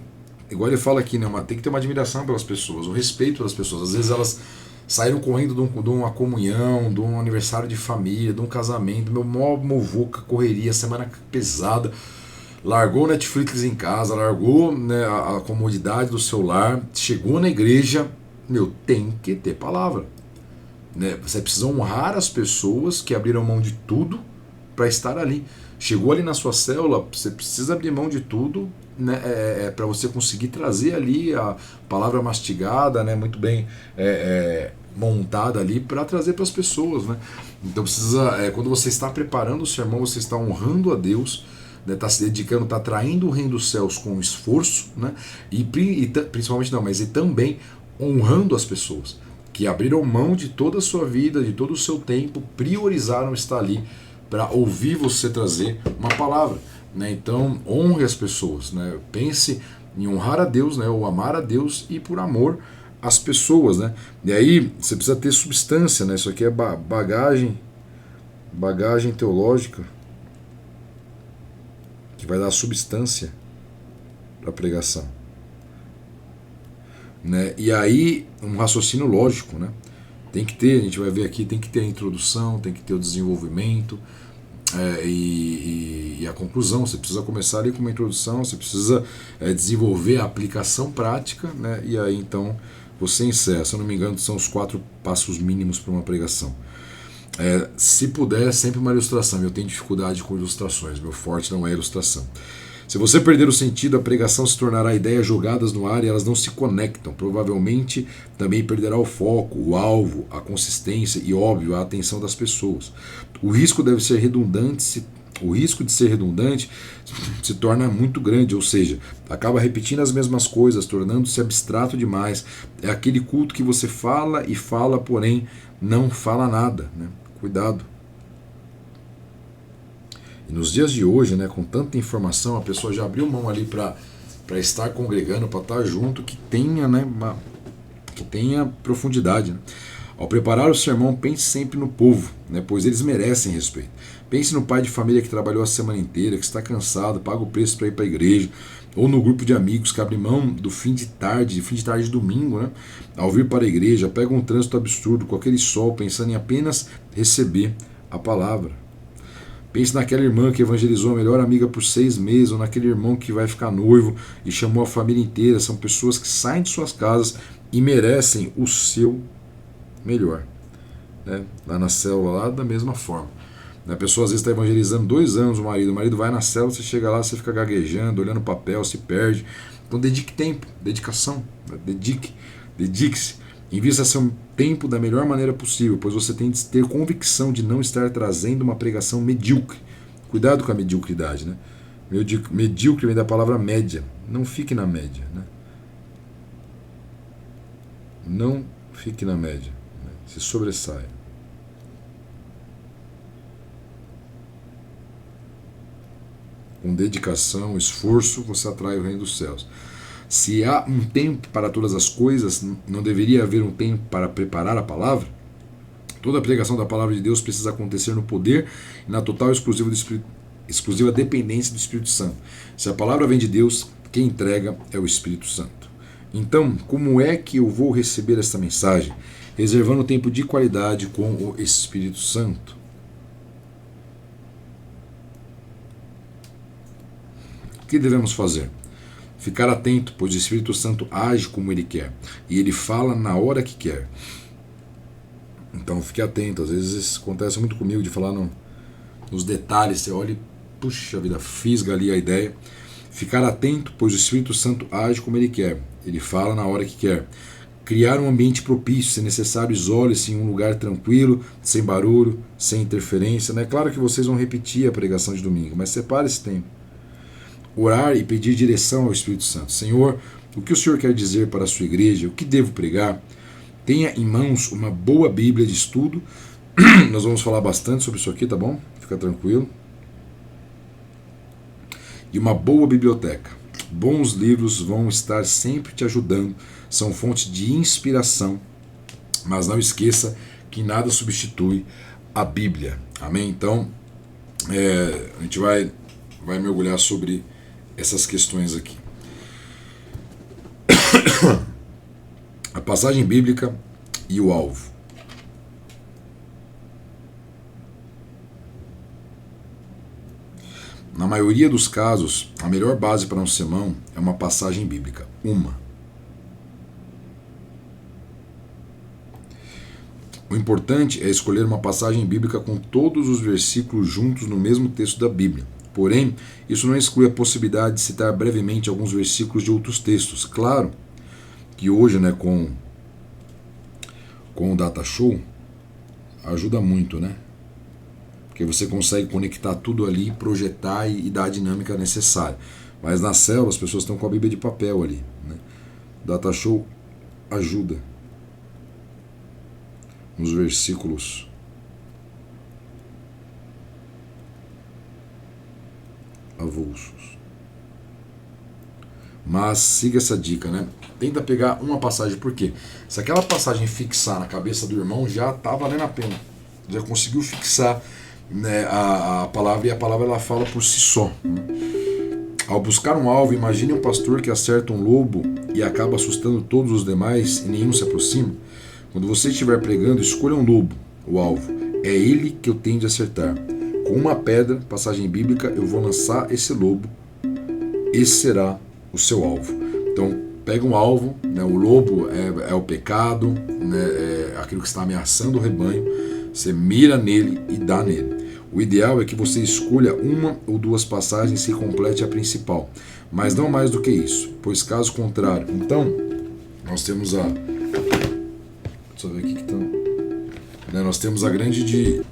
igual ele fala aqui, né, tem que ter uma admiração pelas pessoas, o respeito pelas pessoas. Às vezes elas saíram correndo de uma comunhão, de um aniversário de família, de um casamento, meu maior movuca, correria, semana pesada, largou o Netflix em casa, largou, né, a comodidade do seu lar, chegou na igreja, tem que ter palavra, né? Você precisa honrar as pessoas que abriram mão de tudo para estar ali. Chegou ali na sua célula, você precisa abrir mão de tudo, né, para você conseguir trazer ali a palavra mastigada, né, muito bem montada ali para trazer para as pessoas, né? Então precisa, quando você está preparando o sermão, você está honrando a Deus, está se dedicando, está atraindo o reino dos céus com esforço, né? E principalmente não, mas e também honrando as pessoas que abriram mão de toda a sua vida, de todo o seu tempo, priorizaram estar ali para ouvir você trazer uma palavra, né? Então honre as pessoas, né? Pense em honrar a Deus, né? Ou amar a Deus e por amor às pessoas, né? E aí você precisa ter substância, né? Isso aqui é bagagem teológica, que vai dar substância para a pregação, né? E aí um raciocínio lógico, né? Tem que ter, a gente vai ver aqui, tem que ter a introdução, tem que ter o desenvolvimento, e a conclusão. Você precisa começar ali com uma introdução, você precisa desenvolver a aplicação prática, né? E aí então você encerra. Se eu não me engano, são os 4 passos mínimos para uma pregação. Se puder, sempre uma ilustração. Eu tenho dificuldade com ilustrações, meu forte não é ilustração. Se você perder o sentido, a pregação se tornará ideias jogadas no ar e elas não se conectam. Provavelmente também perderá o foco, o alvo, a consistência e, óbvio, a atenção das pessoas. O risco de ser redundante se torna muito grande, ou seja, acaba repetindo as mesmas coisas, tornando-se abstrato demais. É aquele culto que você fala e fala, porém não fala nada, né? Cuidado. E nos dias de hoje, né, com tanta informação, a pessoa já abriu mão ali para estar congregando, para estar junto, que tenha, né, que tenha profundidade. Né? Ao preparar o sermão, pense sempre no povo, né, pois eles merecem respeito. Pense no pai de família que trabalhou a semana inteira, que está cansado, paga o preço para ir para a igreja, ou no grupo de amigos que abre mão do fim de tarde de domingo, né, ao vir para a igreja, pega um trânsito absurdo com aquele sol, pensando em apenas receber a palavra. Pense naquela irmã que evangelizou a melhor amiga por 6 meses, ou naquele irmão que vai ficar noivo e chamou a família inteira. São pessoas que saem de suas casas e merecem o seu melhor. Né? Lá na célula, lá da mesma forma. A pessoa às vezes está evangelizando 2 anos o marido vai na célula, você chega lá, você fica gaguejando, olhando o papel, se perde. Então dedique tempo, dedicação, né? Dedique-se. Invista seu tempo da melhor maneira possível, pois você tem de ter convicção de não estar trazendo uma pregação medíocre. Cuidado com a mediocridade, né? Medíocre vem da palavra média. Não fique na média, né? Não fique na média. Né? Se sobressaia. Com dedicação, esforço, você atrai o reino dos céus. Se há um tempo para todas as coisas, não deveria haver um tempo para preparar a palavra? Toda a pregação da palavra de Deus precisa acontecer no poder e na total exclusiva dependência do Espírito Santo. Se a palavra vem de Deus, quem entrega é o Espírito Santo. Então, como é que eu vou receber essa mensagem? Reservando tempo de qualidade com o Espírito Santo. O que devemos fazer? Ficar atento, pois o Espírito Santo age como ele quer. E ele fala na hora que quer. Então fique atento. Às vezes acontece muito comigo de falar nos detalhes. Você olha e, puxa vida, fisga ali a ideia. Ficar atento, pois o Espírito Santo age como ele quer. Ele fala na hora que quer. Criar um ambiente propício. Se necessário, isole-se em um lugar tranquilo, sem barulho, sem interferência. Não é claro que vocês vão repetir a pregação de domingo, mas separe esse tempo. Orar e pedir direção ao Espírito Santo. Senhor, o que o Senhor quer dizer para a sua igreja? O que devo pregar? Tenha em mãos uma boa Bíblia de estudo. Nós vamos falar bastante sobre isso aqui, tá bom? Fica tranquilo. E uma boa biblioteca. Bons livros vão estar sempre te ajudando. São fontes de inspiração. Mas não esqueça que nada substitui a Bíblia. Amém? Então, a gente vai mergulhar sobre essas questões aqui. A passagem bíblica e o alvo. Na maioria dos casos, a melhor base para um sermão é uma passagem bíblica. O importante é escolher uma passagem bíblica com todos os versículos juntos no mesmo texto da Bíblia. Porém, isso não exclui a possibilidade de citar brevemente alguns versículos de outros textos. Claro que hoje, né, com o Data Show, ajuda muito, né? Porque você consegue conectar tudo ali, projetar e dar a dinâmica necessária. Mas na célula as pessoas estão com a Bíblia de papel ali, né? Data Show ajuda nos versículos avulsos. Mas siga essa dica, né? Tenta pegar uma passagem, por quê? Se aquela passagem fixar na cabeça do irmão, já está valendo a pena. Já conseguiu fixar, né, a palavra, e a palavra ela fala por si só. Ao buscar um alvo, imagine um pastor que acerta um lobo e acaba assustando todos os demais e nenhum se aproxima. Quando você estiver pregando, escolha um lobo, o alvo. É ele que eu tenho de acertar. com uma pedra, passagem bíblica, eu vou lançar esse lobo, esse será o seu alvo. Então, pega um alvo, né, o lobo é o pecado, né, é aquilo que está ameaçando o rebanho, você mira nele e dá nele. O ideal é que você escolha uma ou duas passagens e complete a principal, mas não mais do que isso, pois caso contrário, então, nós temos a... Deixa eu ver aqui que estão... Né, nós temos a grande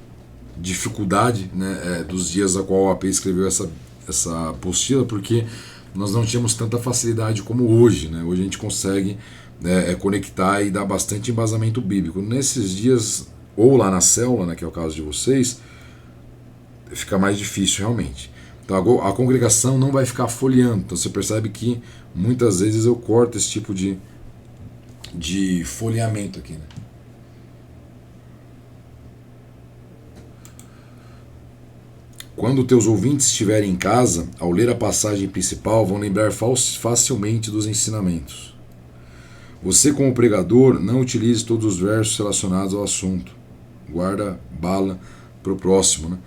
dificuldade, né, dos dias a qual o AP escreveu essa apostila, porque nós não tínhamos tanta facilidade como hoje, né? Hoje a gente consegue, né, conectar e dar bastante embasamento bíblico. Nesses dias, ou lá na célula, né, que é o caso de vocês, fica mais difícil realmente. Então a congregação não vai ficar folheando. Então você percebe que muitas vezes eu corto esse tipo de folheamento aqui, né? Quando teus ouvintes estiverem em casa, ao ler a passagem principal, vão lembrar facilmente dos ensinamentos. Você, como pregador, não utilize todos os versos relacionados ao assunto. Guarda bala para o próximo, né?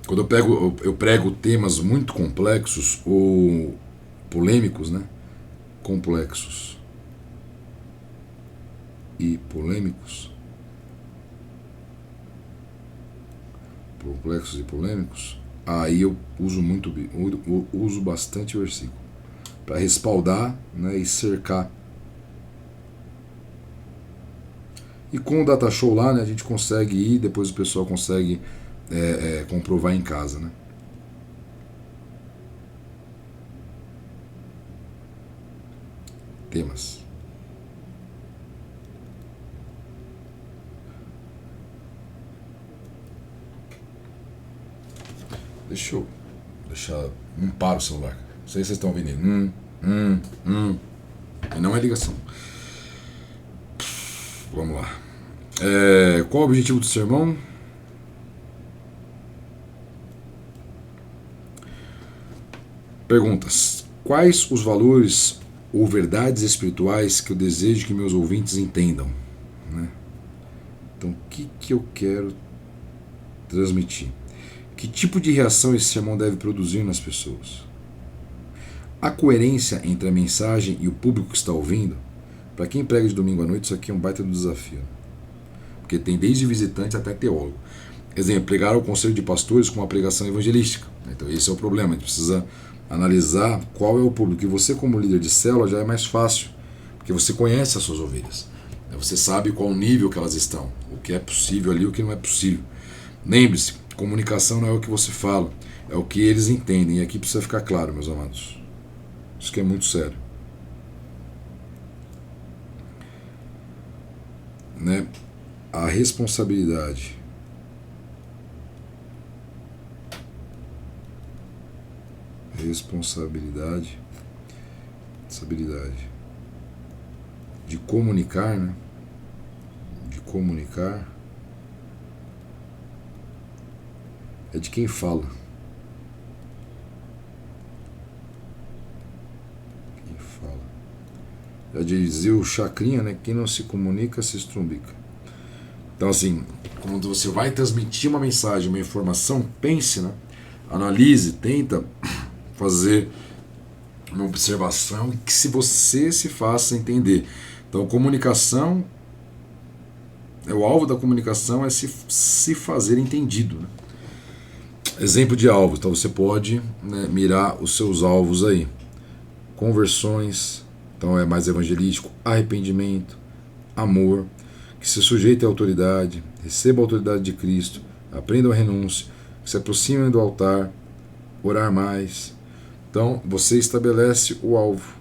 Quando eu prego temas muito complexos ou polêmicos, né? Complexos e polêmicos. Complexos e polêmicos, aí eu uso bastante versículo para respaldar, né, e cercar. E com o data show lá, né, a gente consegue ir, depois o pessoal consegue comprovar em casa, né? Temas. Deixa eu deixar. Não para o celular. Não sei se vocês estão ouvindo. E não é ligação. Vamos lá. Qual o objetivo do sermão? Perguntas. Quais os valores ou verdades espirituais que eu desejo que meus ouvintes entendam? Né? Então, o que eu quero transmitir? Que tipo de reação esse sermão deve produzir nas pessoas? A coerência entre a mensagem e o público que está ouvindo? Para quem prega de domingo à noite, isso aqui é um baita do desafio. Porque tem desde visitante até teólogo. Exemplo, pregar o conselho de pastores com uma pregação evangelística. Então esse é o problema, a gente precisa analisar qual é o público. E você, como líder de célula, já é mais fácil, porque você conhece as suas ovelhas. Você sabe qual o nível que elas estão, o que é possível ali e o que não é possível. Lembre-se, comunicação não é o que você fala, é o que eles entendem. E aqui precisa ficar claro, meus amados. Isso que é muito sério. Né? A responsabilidade de comunicar, né? De comunicar é de quem fala. Quem fala. Já dizia o Chacrinha, né? Quem não se comunica se estrumbica. Então, assim, quando você vai transmitir uma mensagem, uma informação, pense, né? Analise, tenta fazer uma observação que se você se faça entender. Então, comunicação, o alvo da comunicação é se fazer entendido, né? Exemplo de alvo, então você pode, né, mirar os seus alvos aí. Conversões, então é mais evangelístico, arrependimento, amor, que se sujeite à autoridade, receba a autoridade de Cristo, aprendam a renúncia, que se aproximem do altar, orar mais. Então você estabelece o alvo.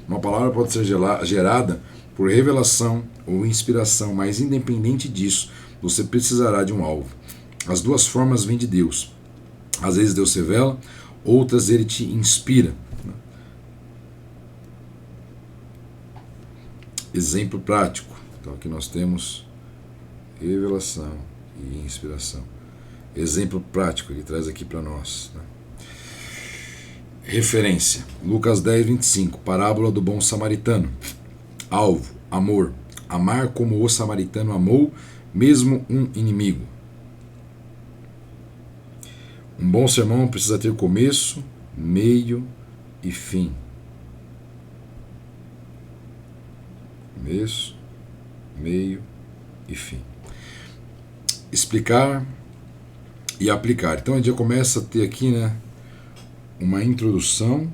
Uma palavra pode ser gerada por revelação ou inspiração, mas independente disso, você precisará de um alvo. As duas formas vêm de Deus. Às vezes Deus revela, outras Ele te inspira. Exemplo prático. Então aqui nós temos revelação e inspiração. Exemplo prático, Ele traz aqui para nós, né? Referência, Lucas 10, 25, parábola do bom samaritano. Alvo, amor. Amar como o samaritano amou, mesmo um inimigo. Um bom sermão precisa ter começo, meio e fim. Começo, meio e fim. Explicar e aplicar. Então a gente já começa a ter aqui, né, uma introdução,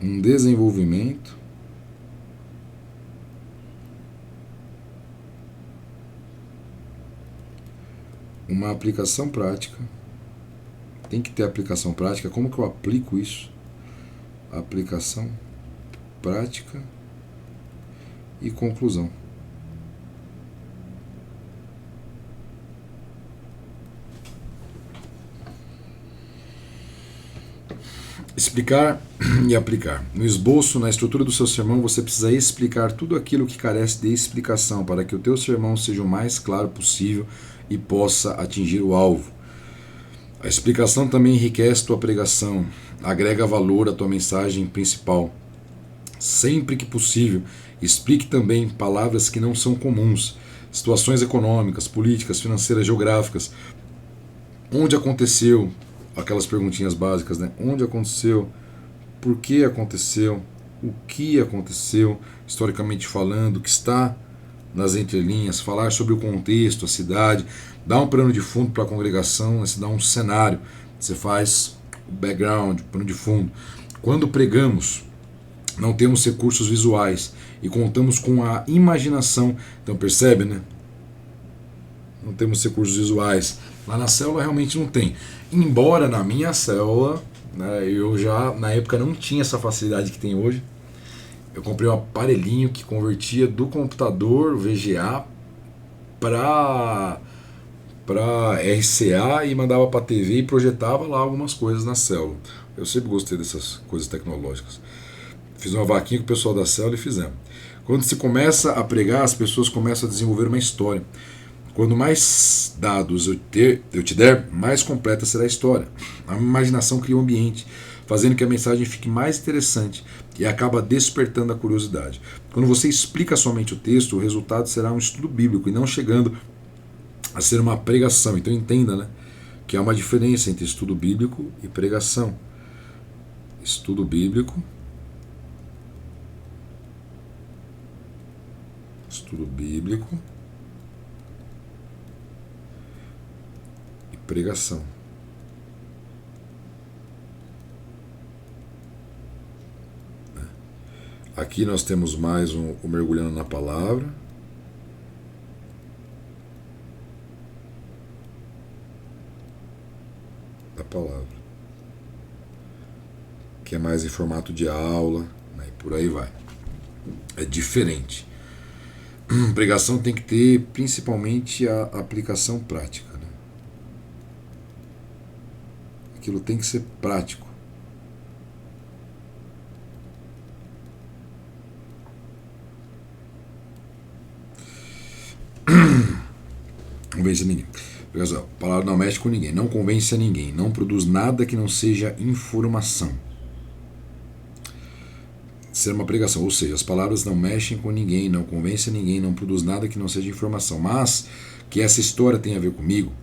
um desenvolvimento, uma aplicação prática. Tem que ter aplicação prática. Como que eu aplico isso? Aplicação prática e conclusão. Explicar e aplicar. No esboço, na estrutura do seu sermão, você precisa explicar tudo aquilo que carece de explicação para que o teu sermão seja o mais claro possível e possa atingir o alvo. A explicação também enriquece tua pregação, agrega valor à tua mensagem principal. Sempre que possível, explique também palavras que não são comuns, situações econômicas, políticas, financeiras, geográficas. Onde aconteceu? Aquelas perguntinhas básicas, né? Onde aconteceu? Por que aconteceu? O que aconteceu, historicamente falando, o que está nas entrelinhas, falar sobre o contexto, a cidade, dar um plano de fundo para a congregação, você dá um cenário, você faz o background, plano de fundo. Quando pregamos, não temos recursos visuais e contamos com a imaginação. Então percebe, né? Não temos recursos visuais. Lá na célula realmente não tem. Embora na minha célula, né, eu já na época não tinha essa facilidade que tem hoje. Eu comprei um aparelhinho que convertia do computador VGA para RCA e mandava para TV e projetava lá algumas coisas na célula. Eu sempre gostei dessas coisas tecnológicas. Fiz uma vaquinha com o pessoal da célula e fizemos. Quando se começa a pregar, as pessoas começam a desenvolver uma história. Quando mais dados eu te der, mais completa será a história. A imaginação cria um ambiente, fazendo que a mensagem fique mais interessante e acaba despertando a curiosidade. Quando você explica somente o texto, o resultado será um estudo bíblico e não chegando a ser uma pregação. Então entenda, né, que há uma diferença entre estudo bíblico e pregação. Estudo bíblico e pregação. Aqui nós temos mais o mergulhando na palavra. Da palavra. Que é mais em formato de aula, né, e por aí vai. É diferente. Pregação tem que ter principalmente a aplicação prática, né? Aquilo tem que ser prático. Convence ninguém. A palavra não mexe com ninguém, não convence a ninguém, não produz nada que não seja informação. Ser uma pregação, ou seja, as palavras não mexem com ninguém, não convencem a ninguém, não produz nada que não seja informação, mas que essa história tem a ver comigo,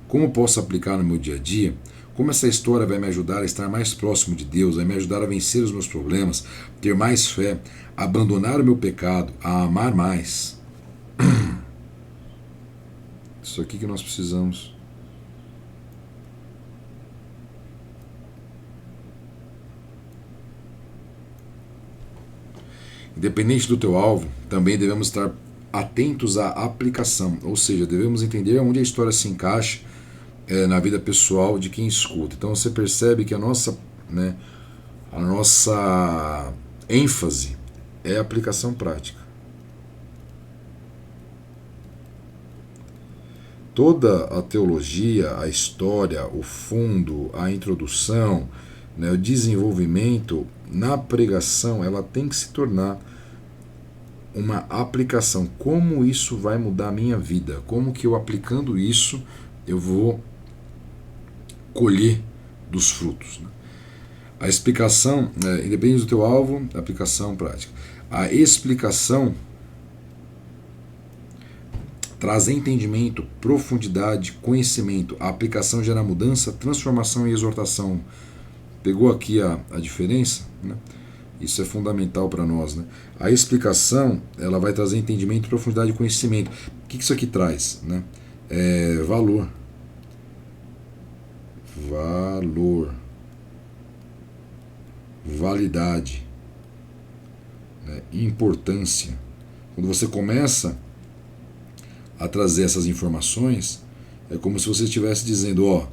como posso aplicar no meu dia a dia, como essa história vai me ajudar a estar mais próximo de Deus, vai me ajudar a vencer os meus problemas, ter mais fé, abandonar o meu pecado, a amar mais. Isso aqui que nós precisamos. Independente do teu alvo, também devemos estar atentos à aplicação, ou seja, devemos entender onde a história se encaixa na vida pessoal de quem escuta. Então você percebe que a nossa ênfase é a aplicação prática. Toda a teologia, a história, o fundo, a introdução, né, o desenvolvimento na pregação, ela tem que se tornar uma aplicação. Como isso vai mudar a minha vida? Como que eu aplicando isso eu vou colher dos frutos? Né? A explicação, independente do teu alvo, aplicação prática. A explicação traz entendimento, profundidade, conhecimento. A aplicação gera mudança, transformação e exortação. Pegou aqui a diferença? Né? Isso é fundamental para nós. Né? A explicação ela vai trazer entendimento, profundidade e conhecimento. O que isso aqui traz? Né? Valor. Valor. Validade. Né? Importância. Quando você começa a trazer essas informações, é como se você estivesse dizendo, ó,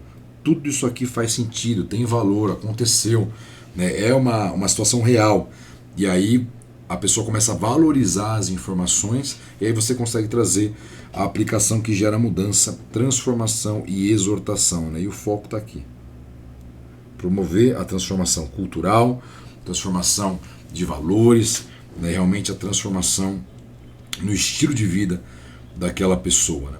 tudo isso aqui faz sentido, tem valor, aconteceu, né? É uma situação real. E aí a pessoa começa a valorizar as informações e aí você consegue trazer a aplicação que gera mudança, transformação e exortação, né? E o foco está aqui. Promover a transformação cultural, transformação de valores, né? Realmente a transformação no estilo de vida daquela pessoa. Né?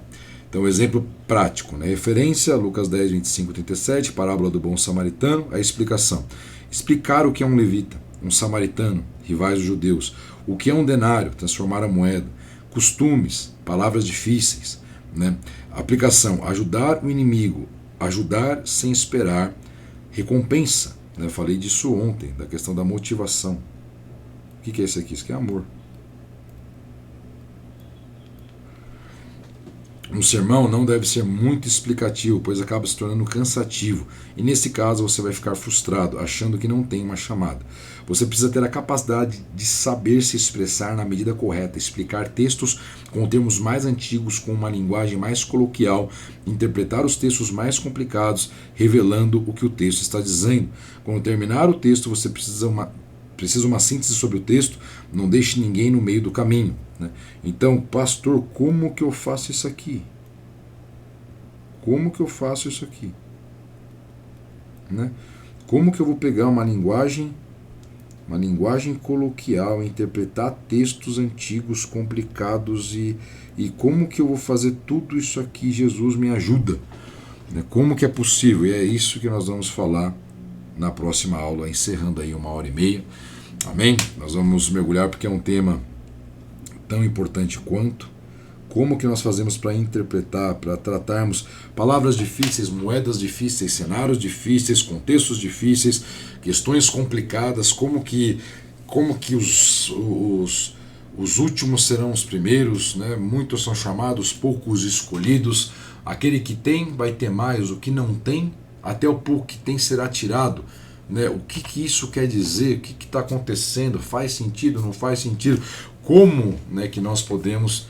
Então, exemplo prático, né? Referência, Lucas 10, 25, 37, parábola do bom samaritano, a explicação. Explicar o que é um levita, um samaritano, rivais dos judeus, o que é um denário, transformar a moeda, costumes, palavras difíceis. Né? Aplicação, ajudar o inimigo, ajudar sem esperar recompensa. Né? Eu falei disso ontem, da questão da motivação. O que é isso aqui? Isso aqui é amor. Um sermão não deve ser muito explicativo, pois acaba se tornando cansativo. E nesse caso você vai ficar frustrado, achando que não tem uma chamada. Você precisa ter a capacidade de saber se expressar na medida correta, explicar textos com termos mais antigos, com uma linguagem mais coloquial, interpretar os textos mais complicados, revelando o que o texto está dizendo. Quando terminar o texto, você precisa uma síntese sobre o texto, não deixe ninguém no meio do caminho. Né? Então, pastor, como que eu faço isso aqui? Como que eu faço isso aqui? Né? Como que eu vou pegar uma linguagem coloquial, interpretar textos antigos, complicados e como que eu vou fazer tudo isso aqui? Jesus me ajuda. Né? Como que é possível? E é isso que nós vamos falar na próxima aula, encerrando aí 1h30. Amém? Nós vamos mergulhar porque é um tema tão importante quanto. Como que nós fazemos para interpretar, para tratarmos palavras difíceis, moedas difíceis, cenários difíceis, contextos difíceis, questões complicadas, como que os últimos serão os primeiros, né? Muitos são chamados, poucos escolhidos. Aquele que tem vai ter mais, o que não tem, até o pouco que tem será tirado. Né? O que isso quer dizer? O que está acontecendo? Faz sentido? Não faz sentido? Como, né, que nós podemos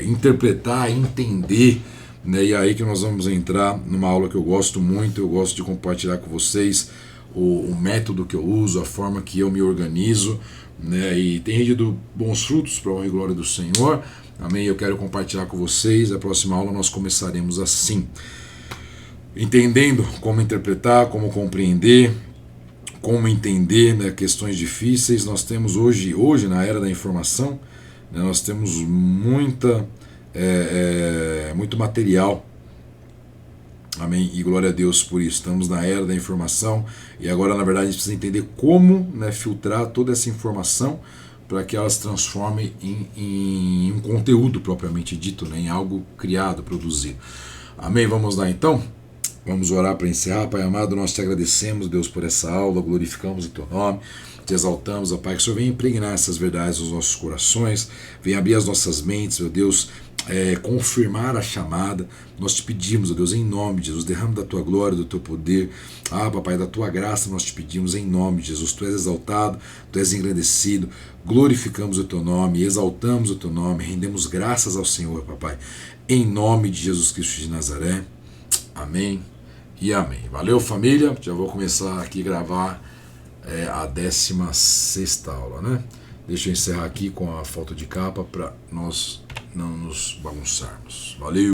interpretar, entender, né? E aí que nós vamos entrar numa aula que eu gosto muito, eu gosto de compartilhar com vocês o método que eu uso, a forma que eu me organizo, né? E tem rendido bons frutos para a honra e glória do Senhor. Amém? Eu quero compartilhar com vocês. A próxima aula nós começaremos assim, entendendo como interpretar, como compreender, como entender, né, questões difíceis. Nós temos hoje na era da informação, né, nós temos muito material. Amém? E glória a Deus por isso. Estamos na era da informação e agora, na verdade, a gente precisa entender como, né, filtrar toda essa informação para que ela se transforme em um conteúdo propriamente dito, né, em algo criado, produzido. Amém? Vamos lá então? Vamos orar para encerrar. Pai amado, nós te agradecemos, Deus, por essa aula, glorificamos o teu nome, te exaltamos, ó Pai, que o Senhor venha impregnar essas verdades nos nossos corações, venha abrir as nossas mentes, meu Deus, confirmar a chamada. Nós te pedimos, ó Deus, em nome de Jesus, derrame da tua glória, do teu poder, Papai, da tua graça, nós te pedimos em nome de Jesus. Tu és exaltado, tu és engrandecido, glorificamos o teu nome, exaltamos o teu nome, rendemos graças ao Senhor, Papai, em nome de Jesus Cristo de Nazaré. Amém e amém. Valeu, família. Já vou começar aqui a gravar a 16ª aula, né? Deixa eu encerrar aqui com a foto de capa para nós não nos bagunçarmos. Valeu!